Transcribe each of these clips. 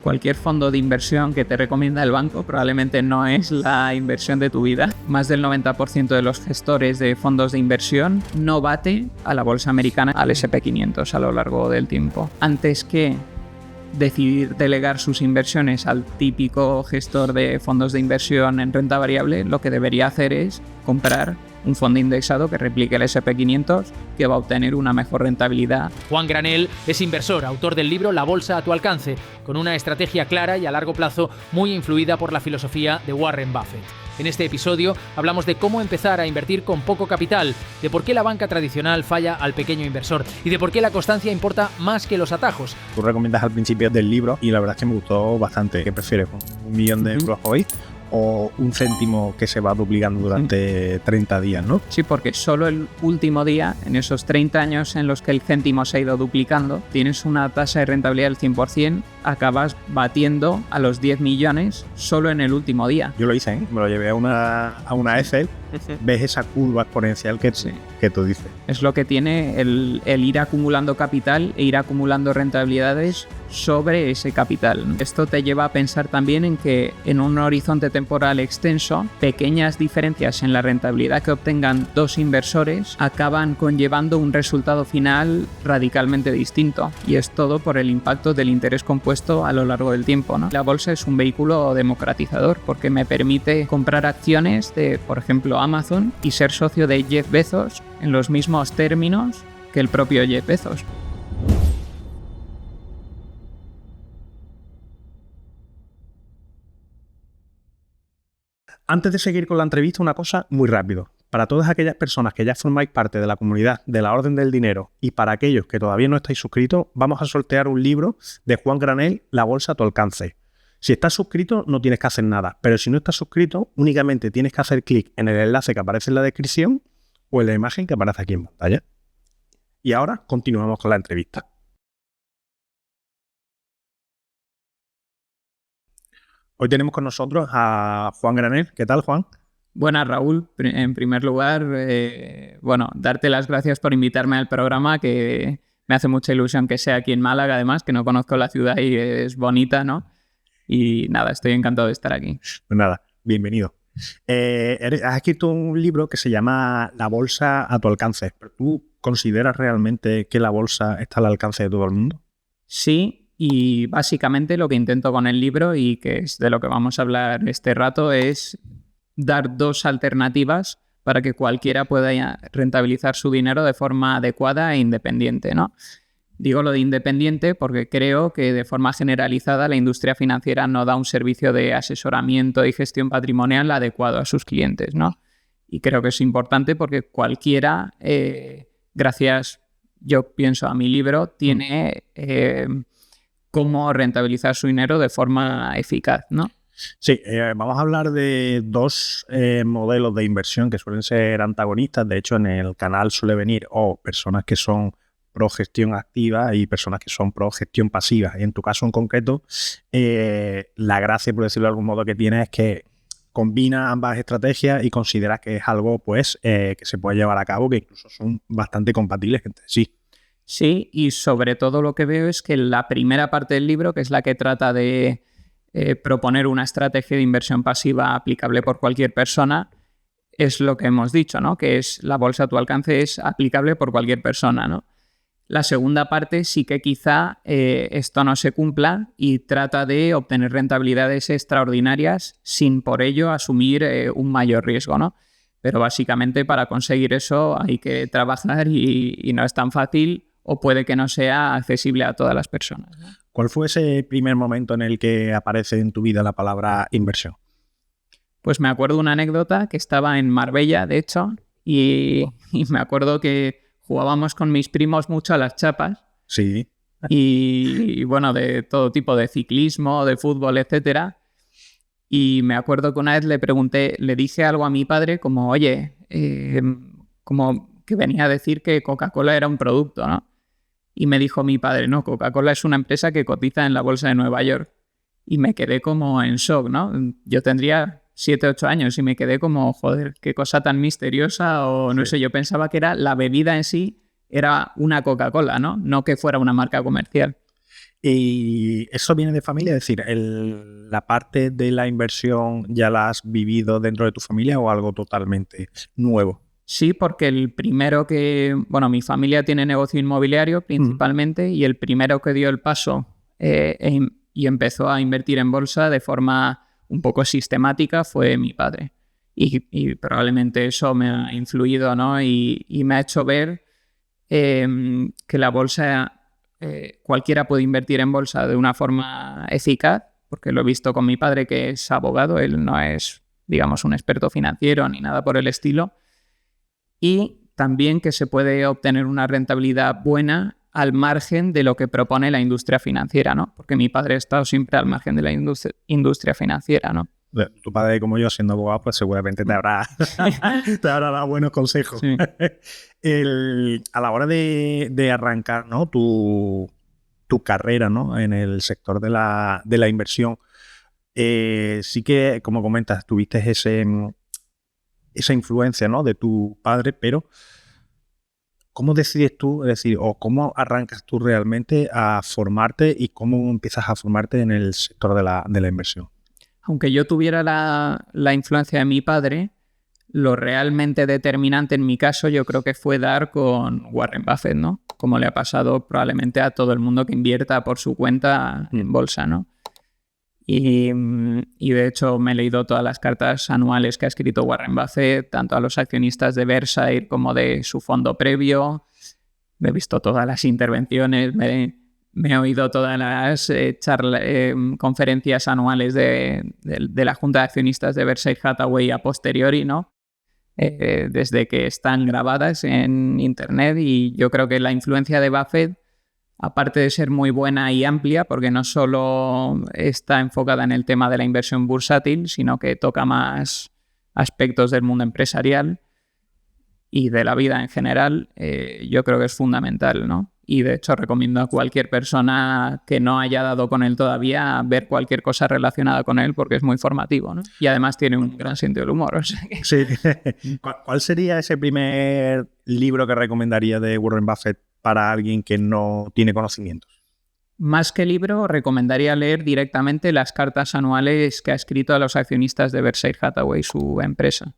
Cualquier fondo de inversión que te recomienda el banco probablemente no es la inversión de tu vida. Más del 90% de los gestores de fondos de inversión no bate a la bolsa americana, al S&P 500 a lo largo del tiempo. Antes que decidir delegar sus inversiones al típico gestor de fondos de inversión en renta variable, lo que debería hacer es comprar un fondo indexado que replique el S&P 500, que va a obtener una mejor rentabilidad. Juan Granell es inversor, autor del libro La bolsa a tu alcance, con una estrategia clara y a largo plazo muy influida por la filosofía de Warren Buffett. En este episodio hablamos de cómo empezar a invertir con poco capital, de por qué la banca tradicional falla al pequeño inversor y de por qué la constancia importa más que los atajos. Tú recomiendas al principio del libro y la verdad es que me gustó bastante. ¿Qué prefieres? ¿1 millón de euros hoy o un céntimo que se va duplicando durante 30 días, ¿no? Sí, porque solo el último día, en esos 30 años en los que el céntimo se ha ido duplicando, tienes una tasa de rentabilidad del 100%, acabas batiendo a los 10 millones solo en el último día. Yo lo hice, ¿eh? Me lo llevé a una Excel. Ves esa curva exponencial que tú dices. Es lo que tiene el ir acumulando capital e ir acumulando rentabilidades sobre ese capital. Esto te lleva a pensar también en que en un horizonte temporal extenso, pequeñas diferencias en la rentabilidad que obtengan dos inversores acaban conllevando un resultado final radicalmente distinto. Y es todo por el impacto del interés compuesto a lo largo del tiempo, ¿no? La bolsa es un vehículo democratizador porque me permite comprar acciones de, por ejemplo, Amazon y ser socio de Jeff Bezos en los mismos términos que el propio Jeff Bezos. Antes de seguir con la entrevista, una cosa muy rápido. Para todas aquellas personas que ya formáis parte de la comunidad de la Orden del Dinero y para aquellos que todavía no estáis suscritos, vamos a sortear un libro de Juan Granell, La bolsa a tu alcance. Si estás suscrito no tienes que hacer nada, pero si no estás suscrito únicamente tienes que hacer clic en el enlace que aparece en la descripción o en la imagen que aparece aquí en pantalla. Y ahora continuamos con la entrevista. Hoy tenemos con nosotros a Juan Granell. ¿Qué tal, Juan? Buenas, Raúl. En primer lugar, darte las gracias por invitarme al programa, que me hace mucha ilusión que sea aquí en Málaga, además, que no conozco la ciudad y es bonita, ¿no? Y nada, estoy encantado de estar aquí. Pues nada, bienvenido. Has escrito un libro que se llama La bolsa a tu alcance. ¿Pero tú consideras realmente que la bolsa está al alcance de todo el mundo? Sí, y básicamente lo que intento con el libro, y que es de lo que vamos a hablar este rato, es dar dos alternativas para que cualquiera pueda rentabilizar su dinero de forma adecuada e independiente, ¿no? Digo lo de independiente porque creo que de forma generalizada la industria financiera no da un servicio de asesoramiento y gestión patrimonial adecuado a sus clientes, ¿no? Y creo que es importante porque cualquiera, gracias, yo pienso, a mi libro, tiene cómo rentabilizar su dinero de forma eficaz, ¿no? Sí, vamos a hablar de dos modelos de inversión que suelen ser antagonistas. De hecho, en el canal suele venir personas que son pro gestión activa y personas que son pro gestión pasiva. Y en tu caso en concreto, la gracia, por decirlo de algún modo, que tienes es que combina ambas estrategias y consideras que es algo que se puede llevar a cabo, que incluso son bastante compatibles entre sí. Sí, y sobre todo lo que veo es que la primera parte del libro, que es la que trata de proponer una estrategia de inversión pasiva aplicable por cualquier persona, es lo que hemos dicho, ¿no? Que es la bolsa a tu alcance, es aplicable por cualquier persona, ¿no? La segunda parte sí que quizá esto no se cumpla y trata de obtener rentabilidades extraordinarias sin por ello asumir un mayor riesgo, ¿no? Pero básicamente para conseguir eso hay que trabajar y no es tan fácil o puede que no sea accesible a todas las personas, ¿no? ¿Cuál fue ese primer momento en el que aparece en tu vida la palabra inversión? Pues me acuerdo una anécdota que estaba en Marbella, de hecho, y me acuerdo que jugábamos con mis primos mucho a las chapas. Sí. Y bueno, de todo tipo, de ciclismo, de fútbol, etcétera. Y me acuerdo que una vez le dije algo a mi padre como, oye, como que venía a decir que Coca-Cola era un producto, ¿no? Y me dijo mi padre, no, Coca-Cola es una empresa que cotiza en la bolsa de Nueva York. Y me quedé como en shock, ¿no? Yo tendría 7, 8 años y me quedé como, joder, qué cosa tan misteriosa, o no sé, yo pensaba que era la bebida en sí, era una Coca-Cola, ¿no? No que fuera una marca comercial. ¿Y eso viene de familia? Es decir, ¿la parte de la inversión ya la has vivido dentro de tu familia o algo totalmente nuevo? Sí, porque el primero mi familia tiene negocio inmobiliario principalmente y el primero que dio el paso y empezó a invertir en bolsa de forma un poco sistemática fue mi padre. Y probablemente eso me ha influido, ¿no? Y me ha hecho ver que la bolsa, cualquiera puede invertir en bolsa de una forma eficaz, porque lo he visto con mi padre, que es abogado, él no es, digamos, un experto financiero ni nada por el estilo, y también que se puede obtener una rentabilidad buena al margen de lo que propone la industria financiera, ¿no? Porque mi padre ha estado siempre al margen de la industria financiera, ¿no? Tu padre, como yo, siendo abogado, pues seguramente te habrá dado buenos consejos. Sí. A la hora de arrancar, ¿no? tu carrera, ¿no? En el sector de la inversión, sí que, como comentas, tuviste esa influencia, ¿no? De tu padre, pero ¿cómo decides tú, es decir, o cómo arrancas tú realmente a formarte y cómo empiezas a formarte en el sector de la inversión? Aunque yo tuviera la influencia de mi padre, lo realmente determinante en mi caso yo creo que fue dar con Warren Buffett, ¿no? Como le ha pasado probablemente a todo el mundo que invierta por su cuenta en bolsa, ¿no? Y de hecho me he leído todas las cartas anuales que ha escrito Warren Buffett, tanto a los accionistas de Berkshire como de su fondo previo. Me he visto todas las intervenciones, me he oído todas las conferencias anuales de la Junta de Accionistas de Berkshire Hathaway a posteriori, ¿no? Desde que están grabadas en Internet, y yo creo que la influencia de Buffett, aparte de ser muy buena y amplia, porque no solo está enfocada en el tema de la inversión bursátil, sino que toca más aspectos del mundo empresarial y de la vida en general, yo creo que es fundamental, ¿no? Y de hecho recomiendo a cualquier persona que no haya dado con él todavía ver cualquier cosa relacionada con él, porque es muy formativo, ¿no? Y además tiene un gran sentido del humor. O sea que... Sí. ¿Cuál sería ese primer libro que recomendaría de Warren Buffett para alguien que no tiene conocimientos? Más que libro, recomendaría leer directamente las cartas anuales que ha escrito a los accionistas de Berkshire Hathaway, su empresa.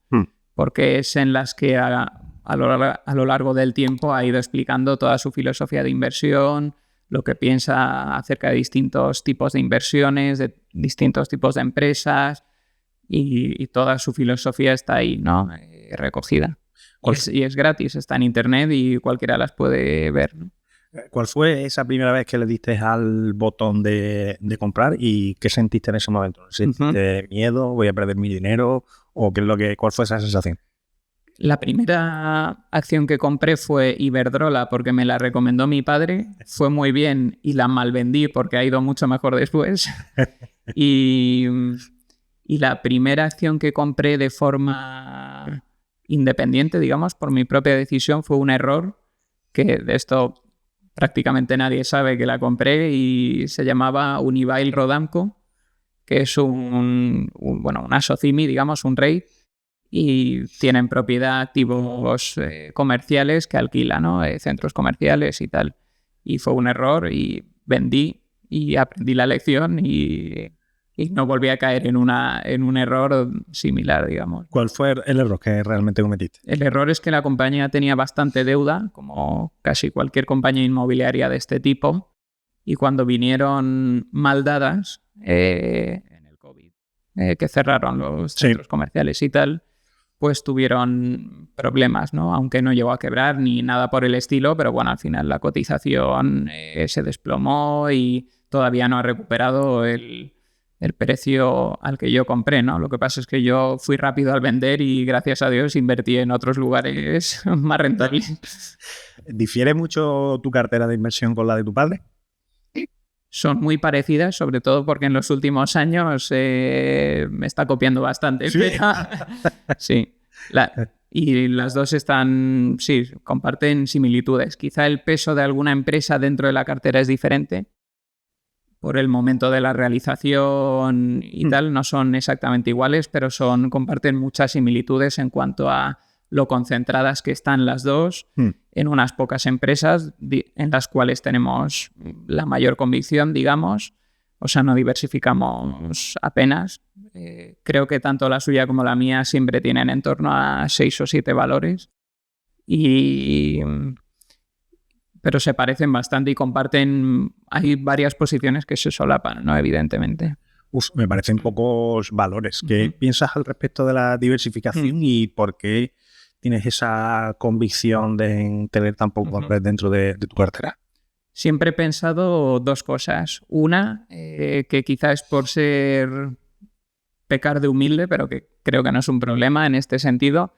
Porque es en las que a lo largo del tiempo ha ido explicando toda su filosofía de inversión, lo que piensa acerca de distintos tipos de inversiones, de distintos tipos de empresas, y toda su filosofía está ahí, ¿no? Recogida. Y es gratis, está en Internet y cualquiera las puede ver, ¿no? ¿Cuál fue esa primera vez que le diste al botón de comprar y qué sentiste en ese momento? ¿Sentiste miedo? ¿Voy a perder mi dinero? ¿O cuál fue esa sensación? La primera acción que compré fue Iberdrola, porque me la recomendó mi padre. Fue muy bien y la malvendí porque ha ido mucho mejor después. Y la primera acción que compré de forma independiente, digamos, por mi propia decisión, fue un error, que de esto prácticamente nadie sabe que la compré, y se llamaba Unibail Rodamco, que es una SOCIMI, digamos, un REIT, y tienen propiedad activos comerciales que alquilan, ¿no? Centros comerciales y tal. Y fue un error y vendí y aprendí la lección y no volví a caer en un error similar, digamos. ¿Cuál fue el error que realmente cometiste? El error es que la compañía tenía bastante deuda, como casi cualquier compañía inmobiliaria de este tipo, y cuando vinieron mal dadas en el COVID, que cerraron los centros comerciales y tal, pues tuvieron problemas, ¿no? Aunque no llegó a quebrar ni nada por el estilo, pero bueno, al final la cotización se desplomó y todavía no ha recuperado el precio al que yo compré, ¿no? Lo que pasa es que yo fui rápido al vender y gracias a Dios invertí en otros lugares más rentables. ¿Difiere mucho tu cartera de inversión con la de tu padre? Son muy parecidas, sobre todo porque en los últimos años me está copiando bastante. ¿Sí? Pero, sí. Y las dos comparten similitudes. Quizá el peso de alguna empresa dentro de la cartera es diferente. Por el momento de la realización y tal, no son exactamente iguales, pero comparten muchas similitudes en cuanto a lo concentradas que están las dos en unas pocas empresas en las cuales tenemos la mayor convicción, digamos. O sea, no diversificamos apenas. Creo que tanto la suya como la mía siempre tienen en torno a 6 o 7 valores. Pero se parecen bastante y comparten... Hay varias posiciones que se solapan, ¿no? Evidentemente. Me parecen pocos valores. ¿Qué piensas al respecto de la diversificación y por qué tienes esa convicción de tener tan pocos valores dentro de tu cartera? Siempre he pensado dos cosas. Una, que quizás es por pecar de humilde, pero que creo que no es un problema en este sentido,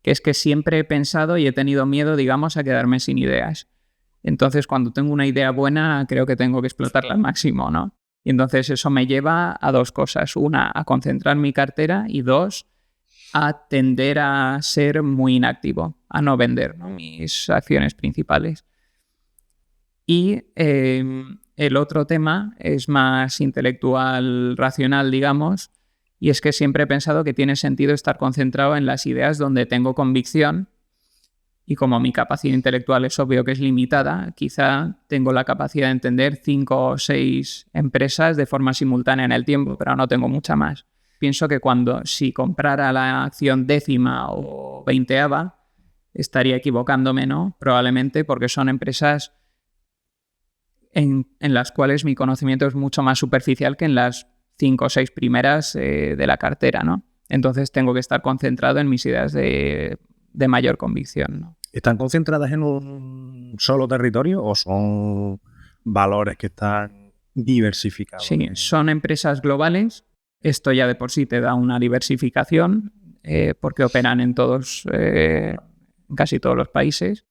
que es que siempre he pensado y he tenido miedo, digamos, a quedarme sin ideas. Entonces, cuando tengo una idea buena, creo que tengo que explotarla al máximo, ¿no? Y entonces eso me lleva a dos cosas. Una, a concentrar mi cartera y dos, a tender a ser muy inactivo, a no vender, ¿no? Mis acciones principales. Y el otro tema es más intelectual, racional, digamos, y es que siempre he pensado que tiene sentido estar concentrado en las ideas donde tengo convicción. Y como mi capacidad intelectual es obvio que es limitada, quizá tengo la capacidad de entender 5 o 6 empresas de forma simultánea en el tiempo, pero no tengo mucha más. Pienso que si comprara la acción 10ª o 20ª, estaría equivocándome, ¿no? Probablemente porque son empresas en las cuales mi conocimiento es mucho más superficial que en las 5 o 6 primeras de la cartera, ¿no? Entonces tengo que estar concentrado en mis ideas de mayor convicción, ¿no? ¿Están concentradas en un solo territorio o son valores que están diversificados? Sí, son empresas globales. Esto ya de por sí te da una diversificación porque operan en casi todos los países.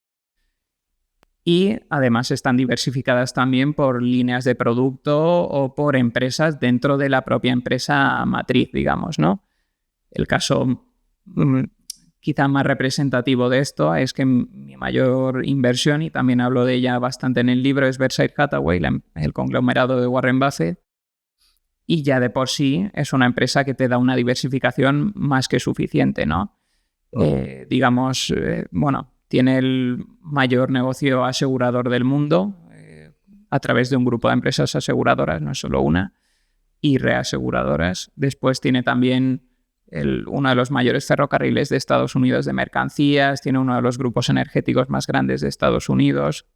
Y además están diversificadas también por líneas de producto o por empresas dentro de la propia empresa matriz, digamos, ¿no? El caso quizá más representativo de esto es que mi mayor inversión, y también hablo de ella bastante en el libro, es Berkshire Hathaway, el conglomerado de Warren Buffett, y ya de por sí es una empresa que te da una diversificación más que suficiente, ¿no? Digamos, tiene el mayor negocio asegurador del mundo a través de un grupo de empresas aseguradoras, no es solo una, y reaseguradoras. Después tiene también uno de los mayores ferrocarriles de Estados Unidos de mercancías, tiene uno de los grupos energéticos más grandes de Estados Unidos,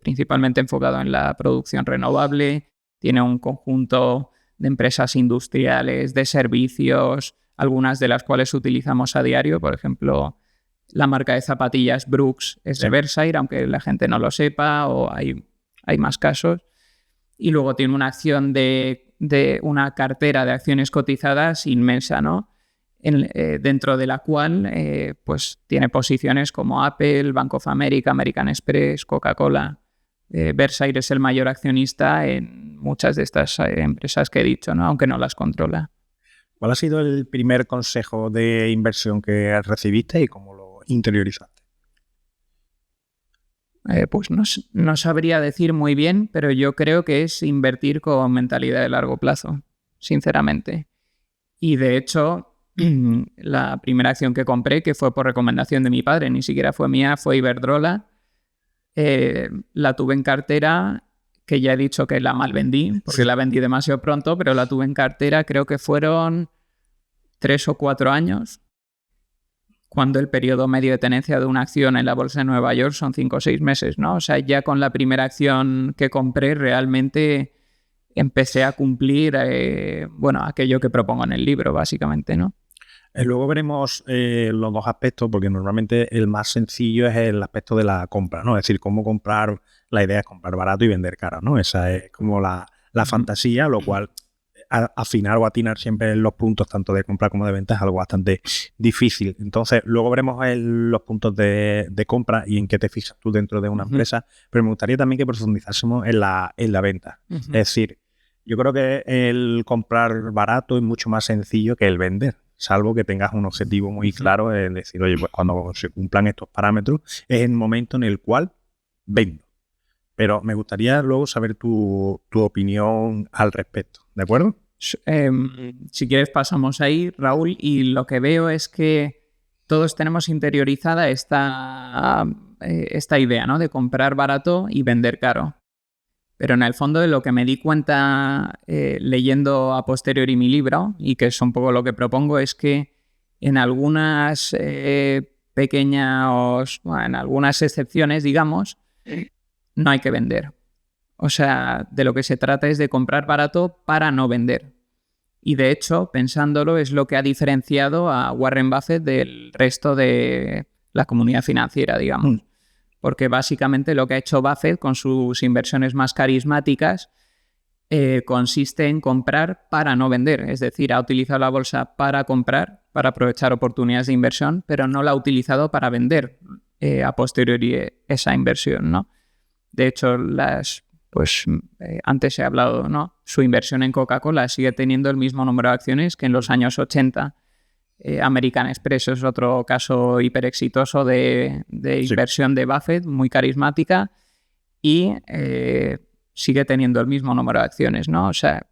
principalmente enfocado en la producción renovable, tiene un conjunto de empresas industriales, de servicios, algunas de las cuales utilizamos a diario. Por ejemplo, la marca de zapatillas Brooks es de Berkshire, aunque la gente no lo sepa, o hay más casos. Y luego tiene una acción de una cartera de acciones cotizadas inmensa, ¿no? Dentro de la cual pues tiene posiciones como Apple, Bank of America, American Express, Coca-Cola. Berkshire es el mayor accionista en muchas de estas empresas que he dicho, ¿no? Aunque no las controla. ¿Cuál ha sido el primer consejo de inversión que recibiste y cómo lo interiorizaste? Pues no sabría decir muy bien, pero yo creo que es invertir con mentalidad de largo plazo, sinceramente. Y de hecho, la primera acción que compré, que fue por recomendación de mi padre, ni siquiera fue mía, fue Iberdrola. La tuve en cartera, que ya he dicho que la mal vendí, porque la vendí demasiado pronto, pero la tuve en cartera, creo que fueron 3 o 4 años, cuando el periodo medio de tenencia de una acción en la bolsa de Nueva York son 5 o 6 meses, ¿no? O sea, ya con la primera acción que compré realmente empecé a cumplir aquello que propongo en el libro, básicamente, ¿no? Luego veremos los dos aspectos, porque normalmente el más sencillo es el aspecto de la compra, ¿no? Es decir, cómo comprar, la idea es comprar barato y vender caro, ¿no? Esa es como la fantasía, lo cual afinar o atinar siempre los puntos tanto de compra como de venta es algo bastante difícil. Entonces, luego veremos los puntos de compra y en qué te fijas tú dentro de una empresa, pero me gustaría también que profundizásemos en la venta. Es decir, yo creo que el comprar barato es mucho más sencillo que el vender, salvo que tengas un objetivo muy claro, es decir, oye, pues cuando se cumplan estos parámetros es el momento en el cual vendo. Pero me gustaría luego saber tu opinión al respecto, ¿de acuerdo? Si quieres pasamos ahí, Raúl, y lo que veo es que todos tenemos interiorizada esta idea, ¿no? De comprar barato y vender caro. Pero en el fondo de lo que me di cuenta leyendo a posteriori mi libro, y que es un poco lo que propongo, es que en algunas en algunas excepciones, digamos, no hay que vender. O sea, de lo que se trata es de comprar barato para no vender. Y de hecho, pensándolo, es lo que ha diferenciado a Warren Buffett del resto de la comunidad financiera, digamos. Porque básicamente lo que ha hecho Buffett con sus inversiones más carismáticas consiste en comprar para no vender. Es decir, ha utilizado la bolsa para comprar, para aprovechar oportunidades de inversión, pero no la ha utilizado para vender a posteriori esa inversión, ¿no? De hecho, antes he hablado, ¿no? Su inversión en Coca-Cola sigue teniendo el mismo número de acciones que en los años 80. American Express es otro caso hiper exitoso de inversión de Buffett, muy carismática, y sigue teniendo el mismo número de acciones, ¿no? O sea,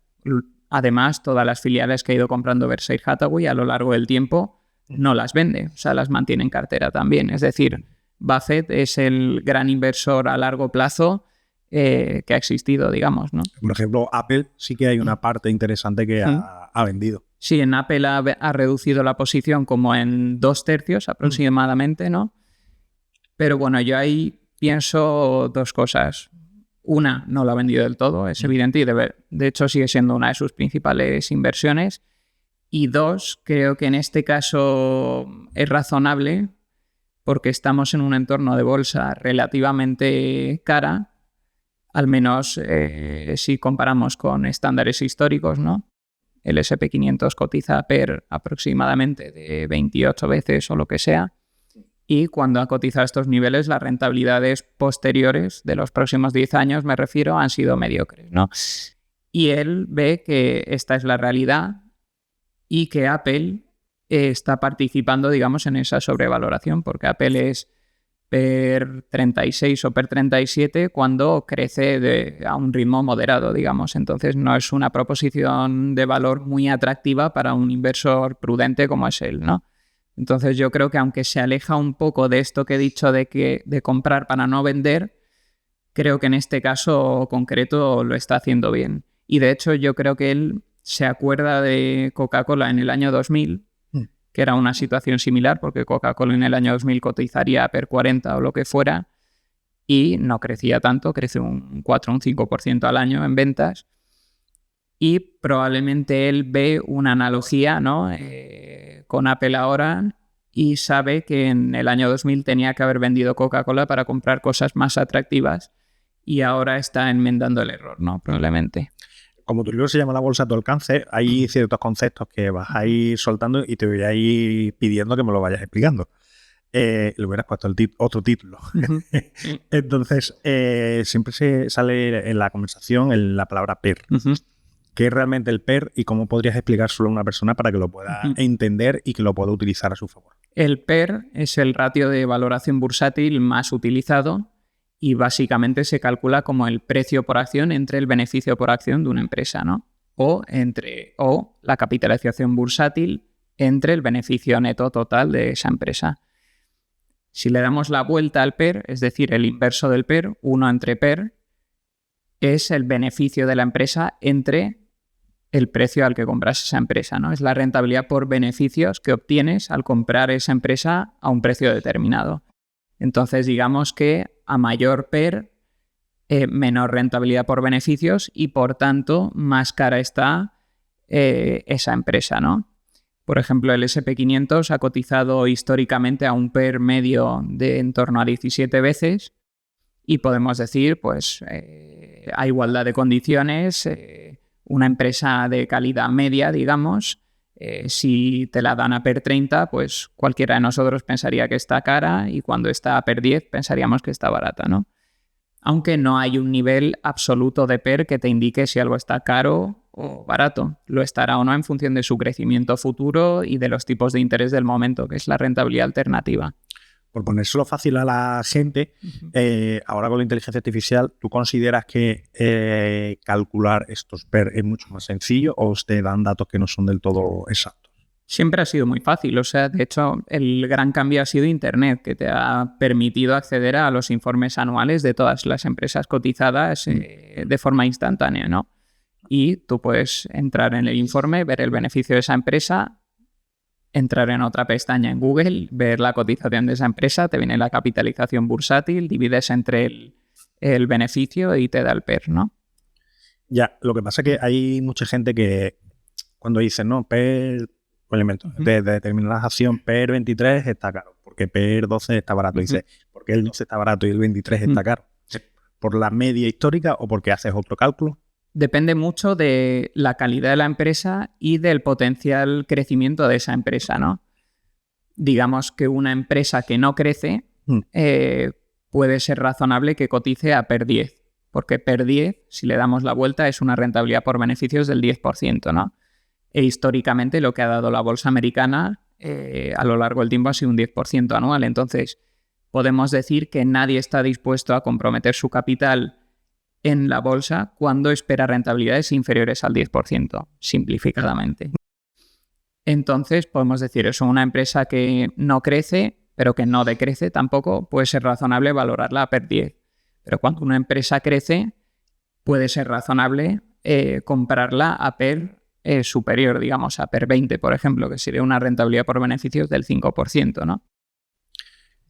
además, todas las filiales que ha ido comprando Berkshire Hathaway a lo largo del tiempo no las vende, o sea, las mantiene en cartera también. Es decir, Buffett es el gran inversor a largo plazo que ha existido, digamos, ¿no? Por ejemplo, Apple sí que hay una parte interesante que ha vendido. Sí, en Apple ha reducido la posición como en 2/3 aproximadamente, ¿no? Pero bueno, yo ahí pienso dos cosas. Una, no lo ha vendido del todo, es evidente, y de hecho sigue siendo una de sus principales inversiones. Y dos, creo que en este caso es razonable porque estamos en un entorno de bolsa relativamente cara, al menos si comparamos con estándares históricos, ¿no? El S&P 500 cotiza PER aproximadamente de 28 veces o lo que sea, y cuando ha cotizado estos niveles, las rentabilidades posteriores de los próximos 10 años, me refiero, han sido mediocres, ¿no? Y él ve que esta es la realidad y que Apple está participando, digamos, en esa sobrevaloración, porque Apple es PER 36 o PER 37 cuando crece a un ritmo moderado, digamos. Entonces no es una proposición de valor muy atractiva para un inversor prudente como es él, ¿no? Entonces yo creo que aunque se aleja un poco de esto que he dicho de comprar para no vender, creo que en este caso concreto lo está haciendo bien. Y de hecho yo creo que él se acuerda de Coca-Cola en el año 2000, que era una situación similar, porque Coca-Cola en el año 2000 cotizaría a PER 40 o lo que fuera, y no crecía tanto, crece un 4 o un 5% al año en ventas. Y probablemente él ve una analogía, ¿no? Con Apple ahora, y sabe que en el año 2000 tenía que haber vendido Coca-Cola para comprar cosas más atractivas, y ahora está enmendando el error, ¿no? Probablemente. Como tu libro se llama La bolsa a tu alcance, hay ciertos conceptos que vas a ir soltando y te voy a ir pidiendo que me lo vayas explicando. Le hubieras puesto otro título. Entonces, siempre sale en la conversación la palabra PER. ¿Qué es realmente el PER y cómo podrías explicárselo a una persona para que lo pueda entender y que lo pueda utilizar a su favor? El PER es el ratio de valoración bursátil más utilizado y básicamente se calcula como el precio por acción entre el beneficio por acción de una empresa, ¿no? O la capitalización bursátil entre el beneficio neto total de esa empresa. Si le damos la vuelta al PER, es decir, el inverso del PER, 1 entre PER, es el beneficio de la empresa entre el precio al que compras esa empresa, ¿no? Es la rentabilidad por beneficios que obtienes al comprar esa empresa a un precio determinado. Entonces, digamos que a mayor PER, menor rentabilidad por beneficios y, por tanto, más cara está esa empresa, ¿no? Por ejemplo, el S&P 500 ha cotizado históricamente a un PER medio de en torno a 17 veces y podemos decir, pues, a igualdad de condiciones, una empresa de calidad media, digamos, si te la dan a PER 30, pues cualquiera de nosotros pensaría que está cara y cuando está a PER 10 pensaríamos que está barata, ¿no? Aunque no hay un nivel absoluto de PER que te indique si algo está caro o barato. Lo estará o no en función de su crecimiento futuro y de los tipos de interés del momento, que es la rentabilidad alternativa. Por ponérselo fácil a la gente, ahora con la inteligencia artificial, ¿tú consideras que calcular estos PER es mucho más sencillo o te dan datos que no son del todo exactos? Siempre ha sido muy fácil. O sea, de hecho, el gran cambio ha sido Internet, que te ha permitido acceder a los informes anuales de todas las empresas cotizadas de forma instantánea, ¿no? Y tú puedes entrar en el informe, ver el beneficio de esa empresa, entrar en otra pestaña en Google, ver la cotización de esa empresa, te viene la capitalización bursátil, divides entre el beneficio y te da el PER, ¿no? Ya, lo que pasa es que hay mucha gente que cuando dice, no, PER, un elemento de determinada acción, PER 23 está caro, porque PER 12 está barato. Dice, ¿por qué el 12 está barato y el 23 está caro? ¿Por la media histórica o porque haces otro cálculo? Depende mucho de la calidad de la empresa y del potencial crecimiento de esa empresa, ¿no? Digamos que una empresa que no crece puede ser razonable que cotice a PER 10, porque PER 10, si le damos la vuelta, es una rentabilidad por beneficios del 10%, ¿no? E históricamente lo que ha dado la bolsa americana a lo largo del tiempo ha sido un 10% anual. Entonces, podemos decir que nadie está dispuesto a comprometer su capital en la bolsa cuando espera rentabilidades inferiores al 10%, simplificadamente. Entonces, podemos decir eso, una empresa que no crece, pero que no decrece tampoco, puede ser razonable valorarla a PER 10. Pero cuando una empresa crece, puede ser razonable comprarla a PER superior, digamos, a PER 20, por ejemplo, que sería una rentabilidad por beneficios del 5%, ¿no?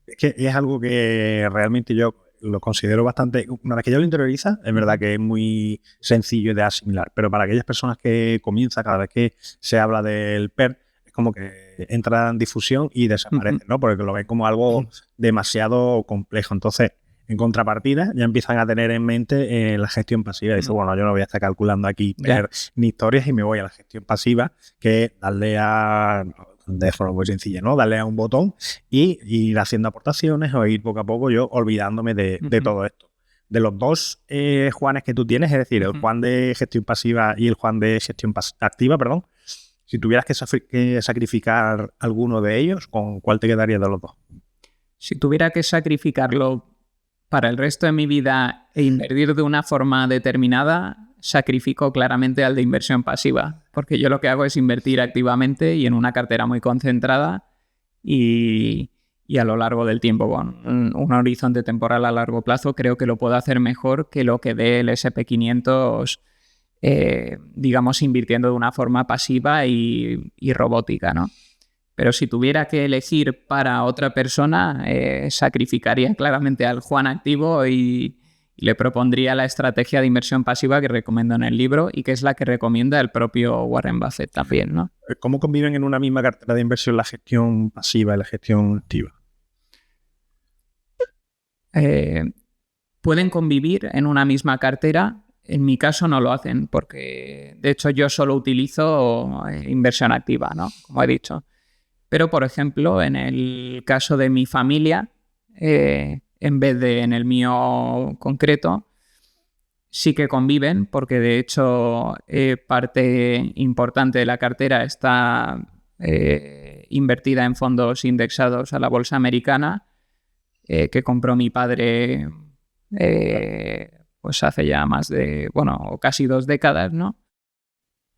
Es que es algo que realmente yo lo considero bastante... Una vez que yo lo interioriza, es verdad que es muy sencillo de asimilar, pero para aquellas personas que comienzan, cada vez que se habla del PER, es como que entra en difusión y desaparece, ¿no? Porque lo ven como algo demasiado complejo. Entonces, en contrapartida, ya empiezan a tener en mente la gestión pasiva. Dice, bueno, yo no voy a estar calculando aquí PER ni historias y me voy a la gestión pasiva, que es darle a... de forma muy sencilla, ¿no? Darle a un botón y ir haciendo aportaciones o ir poco a poco yo olvidándome de todo esto. De los dos Juanes que tú tienes, es decir, el Juan de gestión pasiva y el Juan de gestión activa, perdón, si tuvieras que sacrificar alguno de ellos, ¿con cuál te quedarías de los dos? Si tuviera que sacrificarlo para el resto de mi vida e invertir de una forma determinada, sacrifico claramente al de inversión pasiva, porque yo lo que hago es invertir activamente y en una cartera muy concentrada y a lo largo del tiempo, con un horizonte temporal a largo plazo, creo que lo puedo hacer mejor que lo que dé el S&P 500, digamos, invirtiendo de una forma pasiva y robótica, ¿no? Pero si tuviera que elegir para otra persona, sacrificaría claramente al Juan activo y le propondría la estrategia de inversión pasiva que recomiendo en el libro y que es la que recomienda el propio Warren Buffett también, ¿no? ¿Cómo conviven en una misma cartera de inversión la gestión pasiva y la gestión activa? Pueden convivir en una misma cartera. En mi caso no lo hacen porque, de hecho, yo solo utilizo inversión activa, ¿no? Como he dicho. Pero, por ejemplo, en el caso de mi familia, en vez de en el mío concreto, sí que conviven porque, de hecho, parte importante de la cartera está invertida en fondos indexados a la bolsa americana que compró mi padre pues hace ya más de, bueno, casi 2 décadas, ¿no?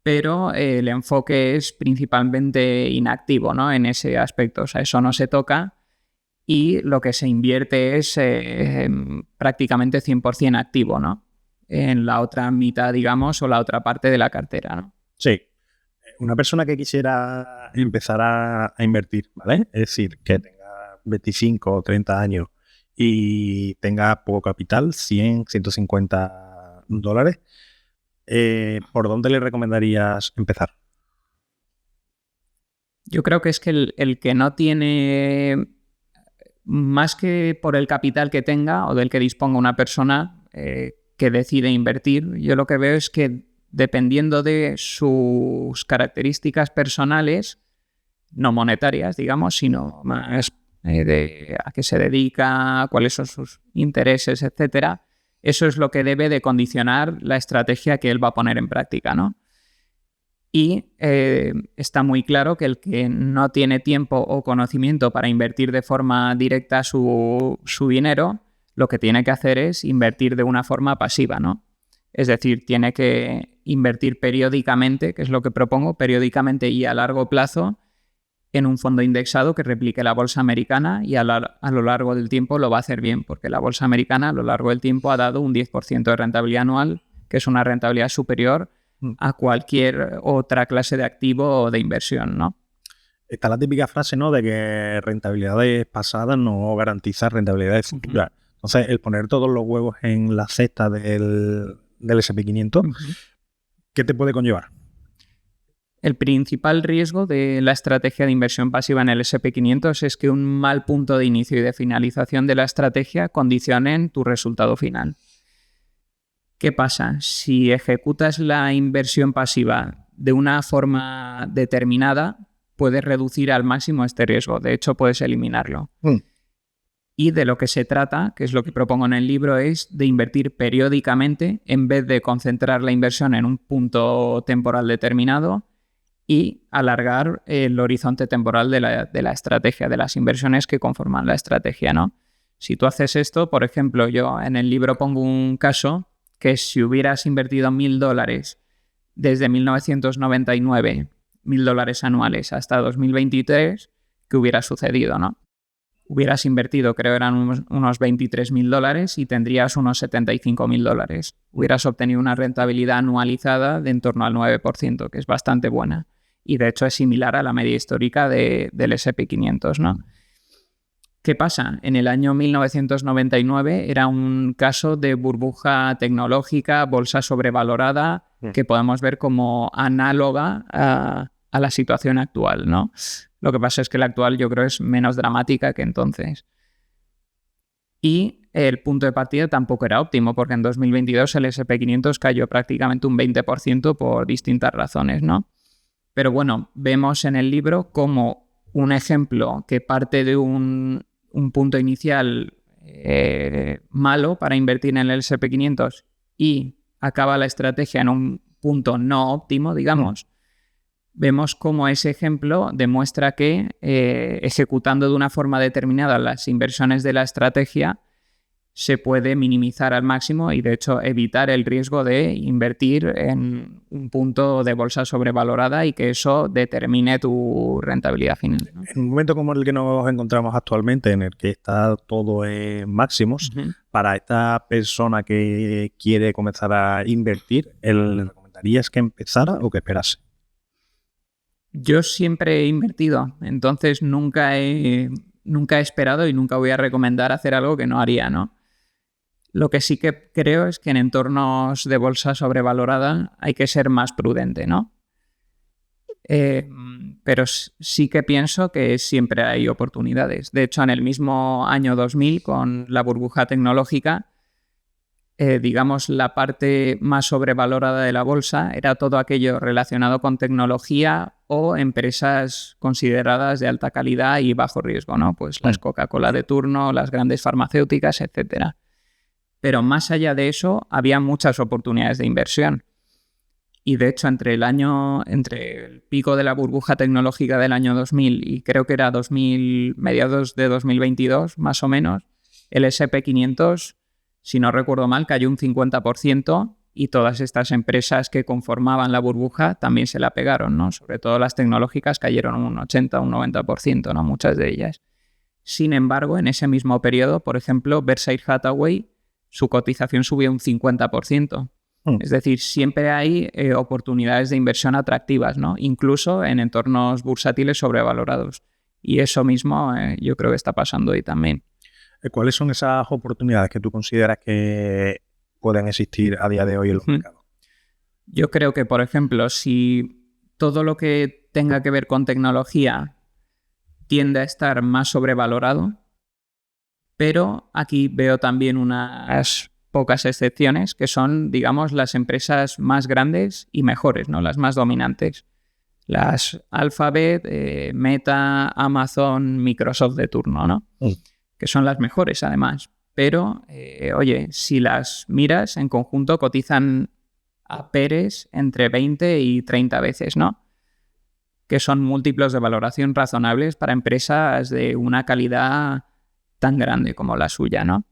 Pero el enfoque es principalmente inactivo, ¿no? En ese aspecto, o sea, eso no se toca y lo que se invierte es prácticamente 100% activo, ¿no? En la otra mitad, digamos, o la otra parte de la cartera, ¿no? Sí. Una persona que quisiera empezar a invertir, ¿vale? Es decir, que tenga 25 o 30 años y tenga poco capital, 100, 150 dólares, ¿por dónde le recomendarías empezar? Yo creo que es que el que no tiene, más que por el capital que tenga o del que disponga una persona que decide invertir, yo lo que veo es que dependiendo de sus características personales, no monetarias, digamos, sino más de a qué se dedica, cuáles son sus intereses, etcétera, eso es lo que debe de condicionar la estrategia que él va a poner en práctica, ¿no? Y está muy claro que el que no tiene tiempo o conocimiento para invertir de forma directa su dinero, lo que tiene que hacer es invertir de una forma pasiva, ¿no? Es decir, tiene que invertir periódicamente, que es lo que propongo, periódicamente y a largo plazo, en un fondo indexado que replique la bolsa americana y a lo largo del tiempo lo va a hacer bien, porque la bolsa americana a lo largo del tiempo ha dado un 10% de rentabilidad anual, que es una rentabilidad superior a cualquier otra clase de activo o de inversión, ¿no? Está la típica frase, ¿no?, de que rentabilidades pasadas no garantizan rentabilidades futuras. Entonces, el poner todos los huevos en la cesta del S&P 500, ¿qué te puede conllevar? El principal riesgo de la estrategia de inversión pasiva en el S&P 500 es que un mal punto de inicio y de finalización de la estrategia condicionen tu resultado final. ¿Qué pasa? Si ejecutas la inversión pasiva de una forma determinada, puedes reducir al máximo este riesgo. De hecho, puedes eliminarlo. Y de lo que se trata, que es lo que propongo en el libro, es de invertir periódicamente en vez de concentrar la inversión en un punto temporal determinado y alargar el horizonte temporal de la estrategia, de las inversiones que conforman la estrategia, ¿no? Si tú haces esto, por ejemplo, yo en el libro pongo un caso que es si hubieras invertido $1.000 desde 1999, $1.000 anuales hasta 2023, ¿qué hubiera sucedido, no? Hubieras invertido, creo eran unos $23.000 y tendrías unos $75.000. Hubieras obtenido una rentabilidad anualizada de en torno al 9%, que es bastante buena. Y de hecho es similar a la media histórica del S&P 500, ¿no? ¿Qué pasa? En el año 1999 era un caso de burbuja tecnológica, bolsa sobrevalorada, que podemos ver como análoga a la situación actual, ¿no? Lo que pasa es que la actual yo creo es menos dramática que entonces. Y el punto de partida tampoco era óptimo, porque en 2022 el S&P 500 cayó prácticamente un 20% por distintas razones, ¿no? Pero bueno, vemos en el libro como un ejemplo que parte de un punto inicial malo para invertir en el S&P 500 y acaba la estrategia en un punto no óptimo, digamos. Vemos cómo ese ejemplo demuestra que ejecutando de una forma determinada las inversiones de la estrategia se puede minimizar al máximo y de hecho evitar el riesgo de invertir en un punto de bolsa sobrevalorada y que eso determine tu rentabilidad final, ¿no? En un momento como el que nos encontramos actualmente, en el que está todo en máximos, para esta persona que quiere comenzar a invertir, ¿le recomendarías que empezara o que esperase? Yo siempre he invertido, entonces nunca he esperado y nunca voy a recomendar hacer algo que no haría, ¿no? Lo que sí que creo es que en entornos de bolsa sobrevalorada hay que ser más prudente, ¿no? Pero sí que pienso que siempre hay oportunidades. De hecho, en el mismo año 2000, con la burbuja tecnológica, digamos, la parte más sobrevalorada de la bolsa era todo aquello relacionado con tecnología o empresas consideradas de alta calidad y bajo riesgo, ¿no? Pues las Coca-Cola de turno, las grandes farmacéuticas, etcétera. Pero más allá de eso, había muchas oportunidades de inversión. Y de hecho, entre el pico de la burbuja tecnológica del año 2000 y creo que era mediados de 2022, más o menos, el S&P 500, si no recuerdo mal, cayó un 50% y todas estas empresas que conformaban la burbuja también se la pegaron, ¿no? Sobre todo las tecnológicas cayeron un 80, un 90%, ¿no? Muchas de ellas. Sin embargo, en ese mismo periodo, por ejemplo, Berkshire Hathaway, su cotización subió un 50%. Es decir, siempre hay oportunidades de inversión atractivas, ¿no? Incluso en entornos bursátiles sobrevalorados. Y eso mismo yo creo que está pasando hoy también. ¿Cuáles son esas oportunidades que tú consideras que pueden existir a día de hoy en los mercados? Yo creo que, por ejemplo, si todo lo que tenga que ver con tecnología tiende a estar más sobrevalorado, pero aquí veo también unas pocas excepciones que son, digamos, las empresas más grandes y mejores, ¿no? Las más dominantes. Las Alphabet, Meta, Amazon, Microsoft de turno, ¿no? Que son las mejores además. Pero, oye, si las miras en conjunto cotizan a peres entre 20 y 30 veces, ¿no? Que son múltiplos de valoración razonables para empresas de una calidad tan grande como la suya, ¿no?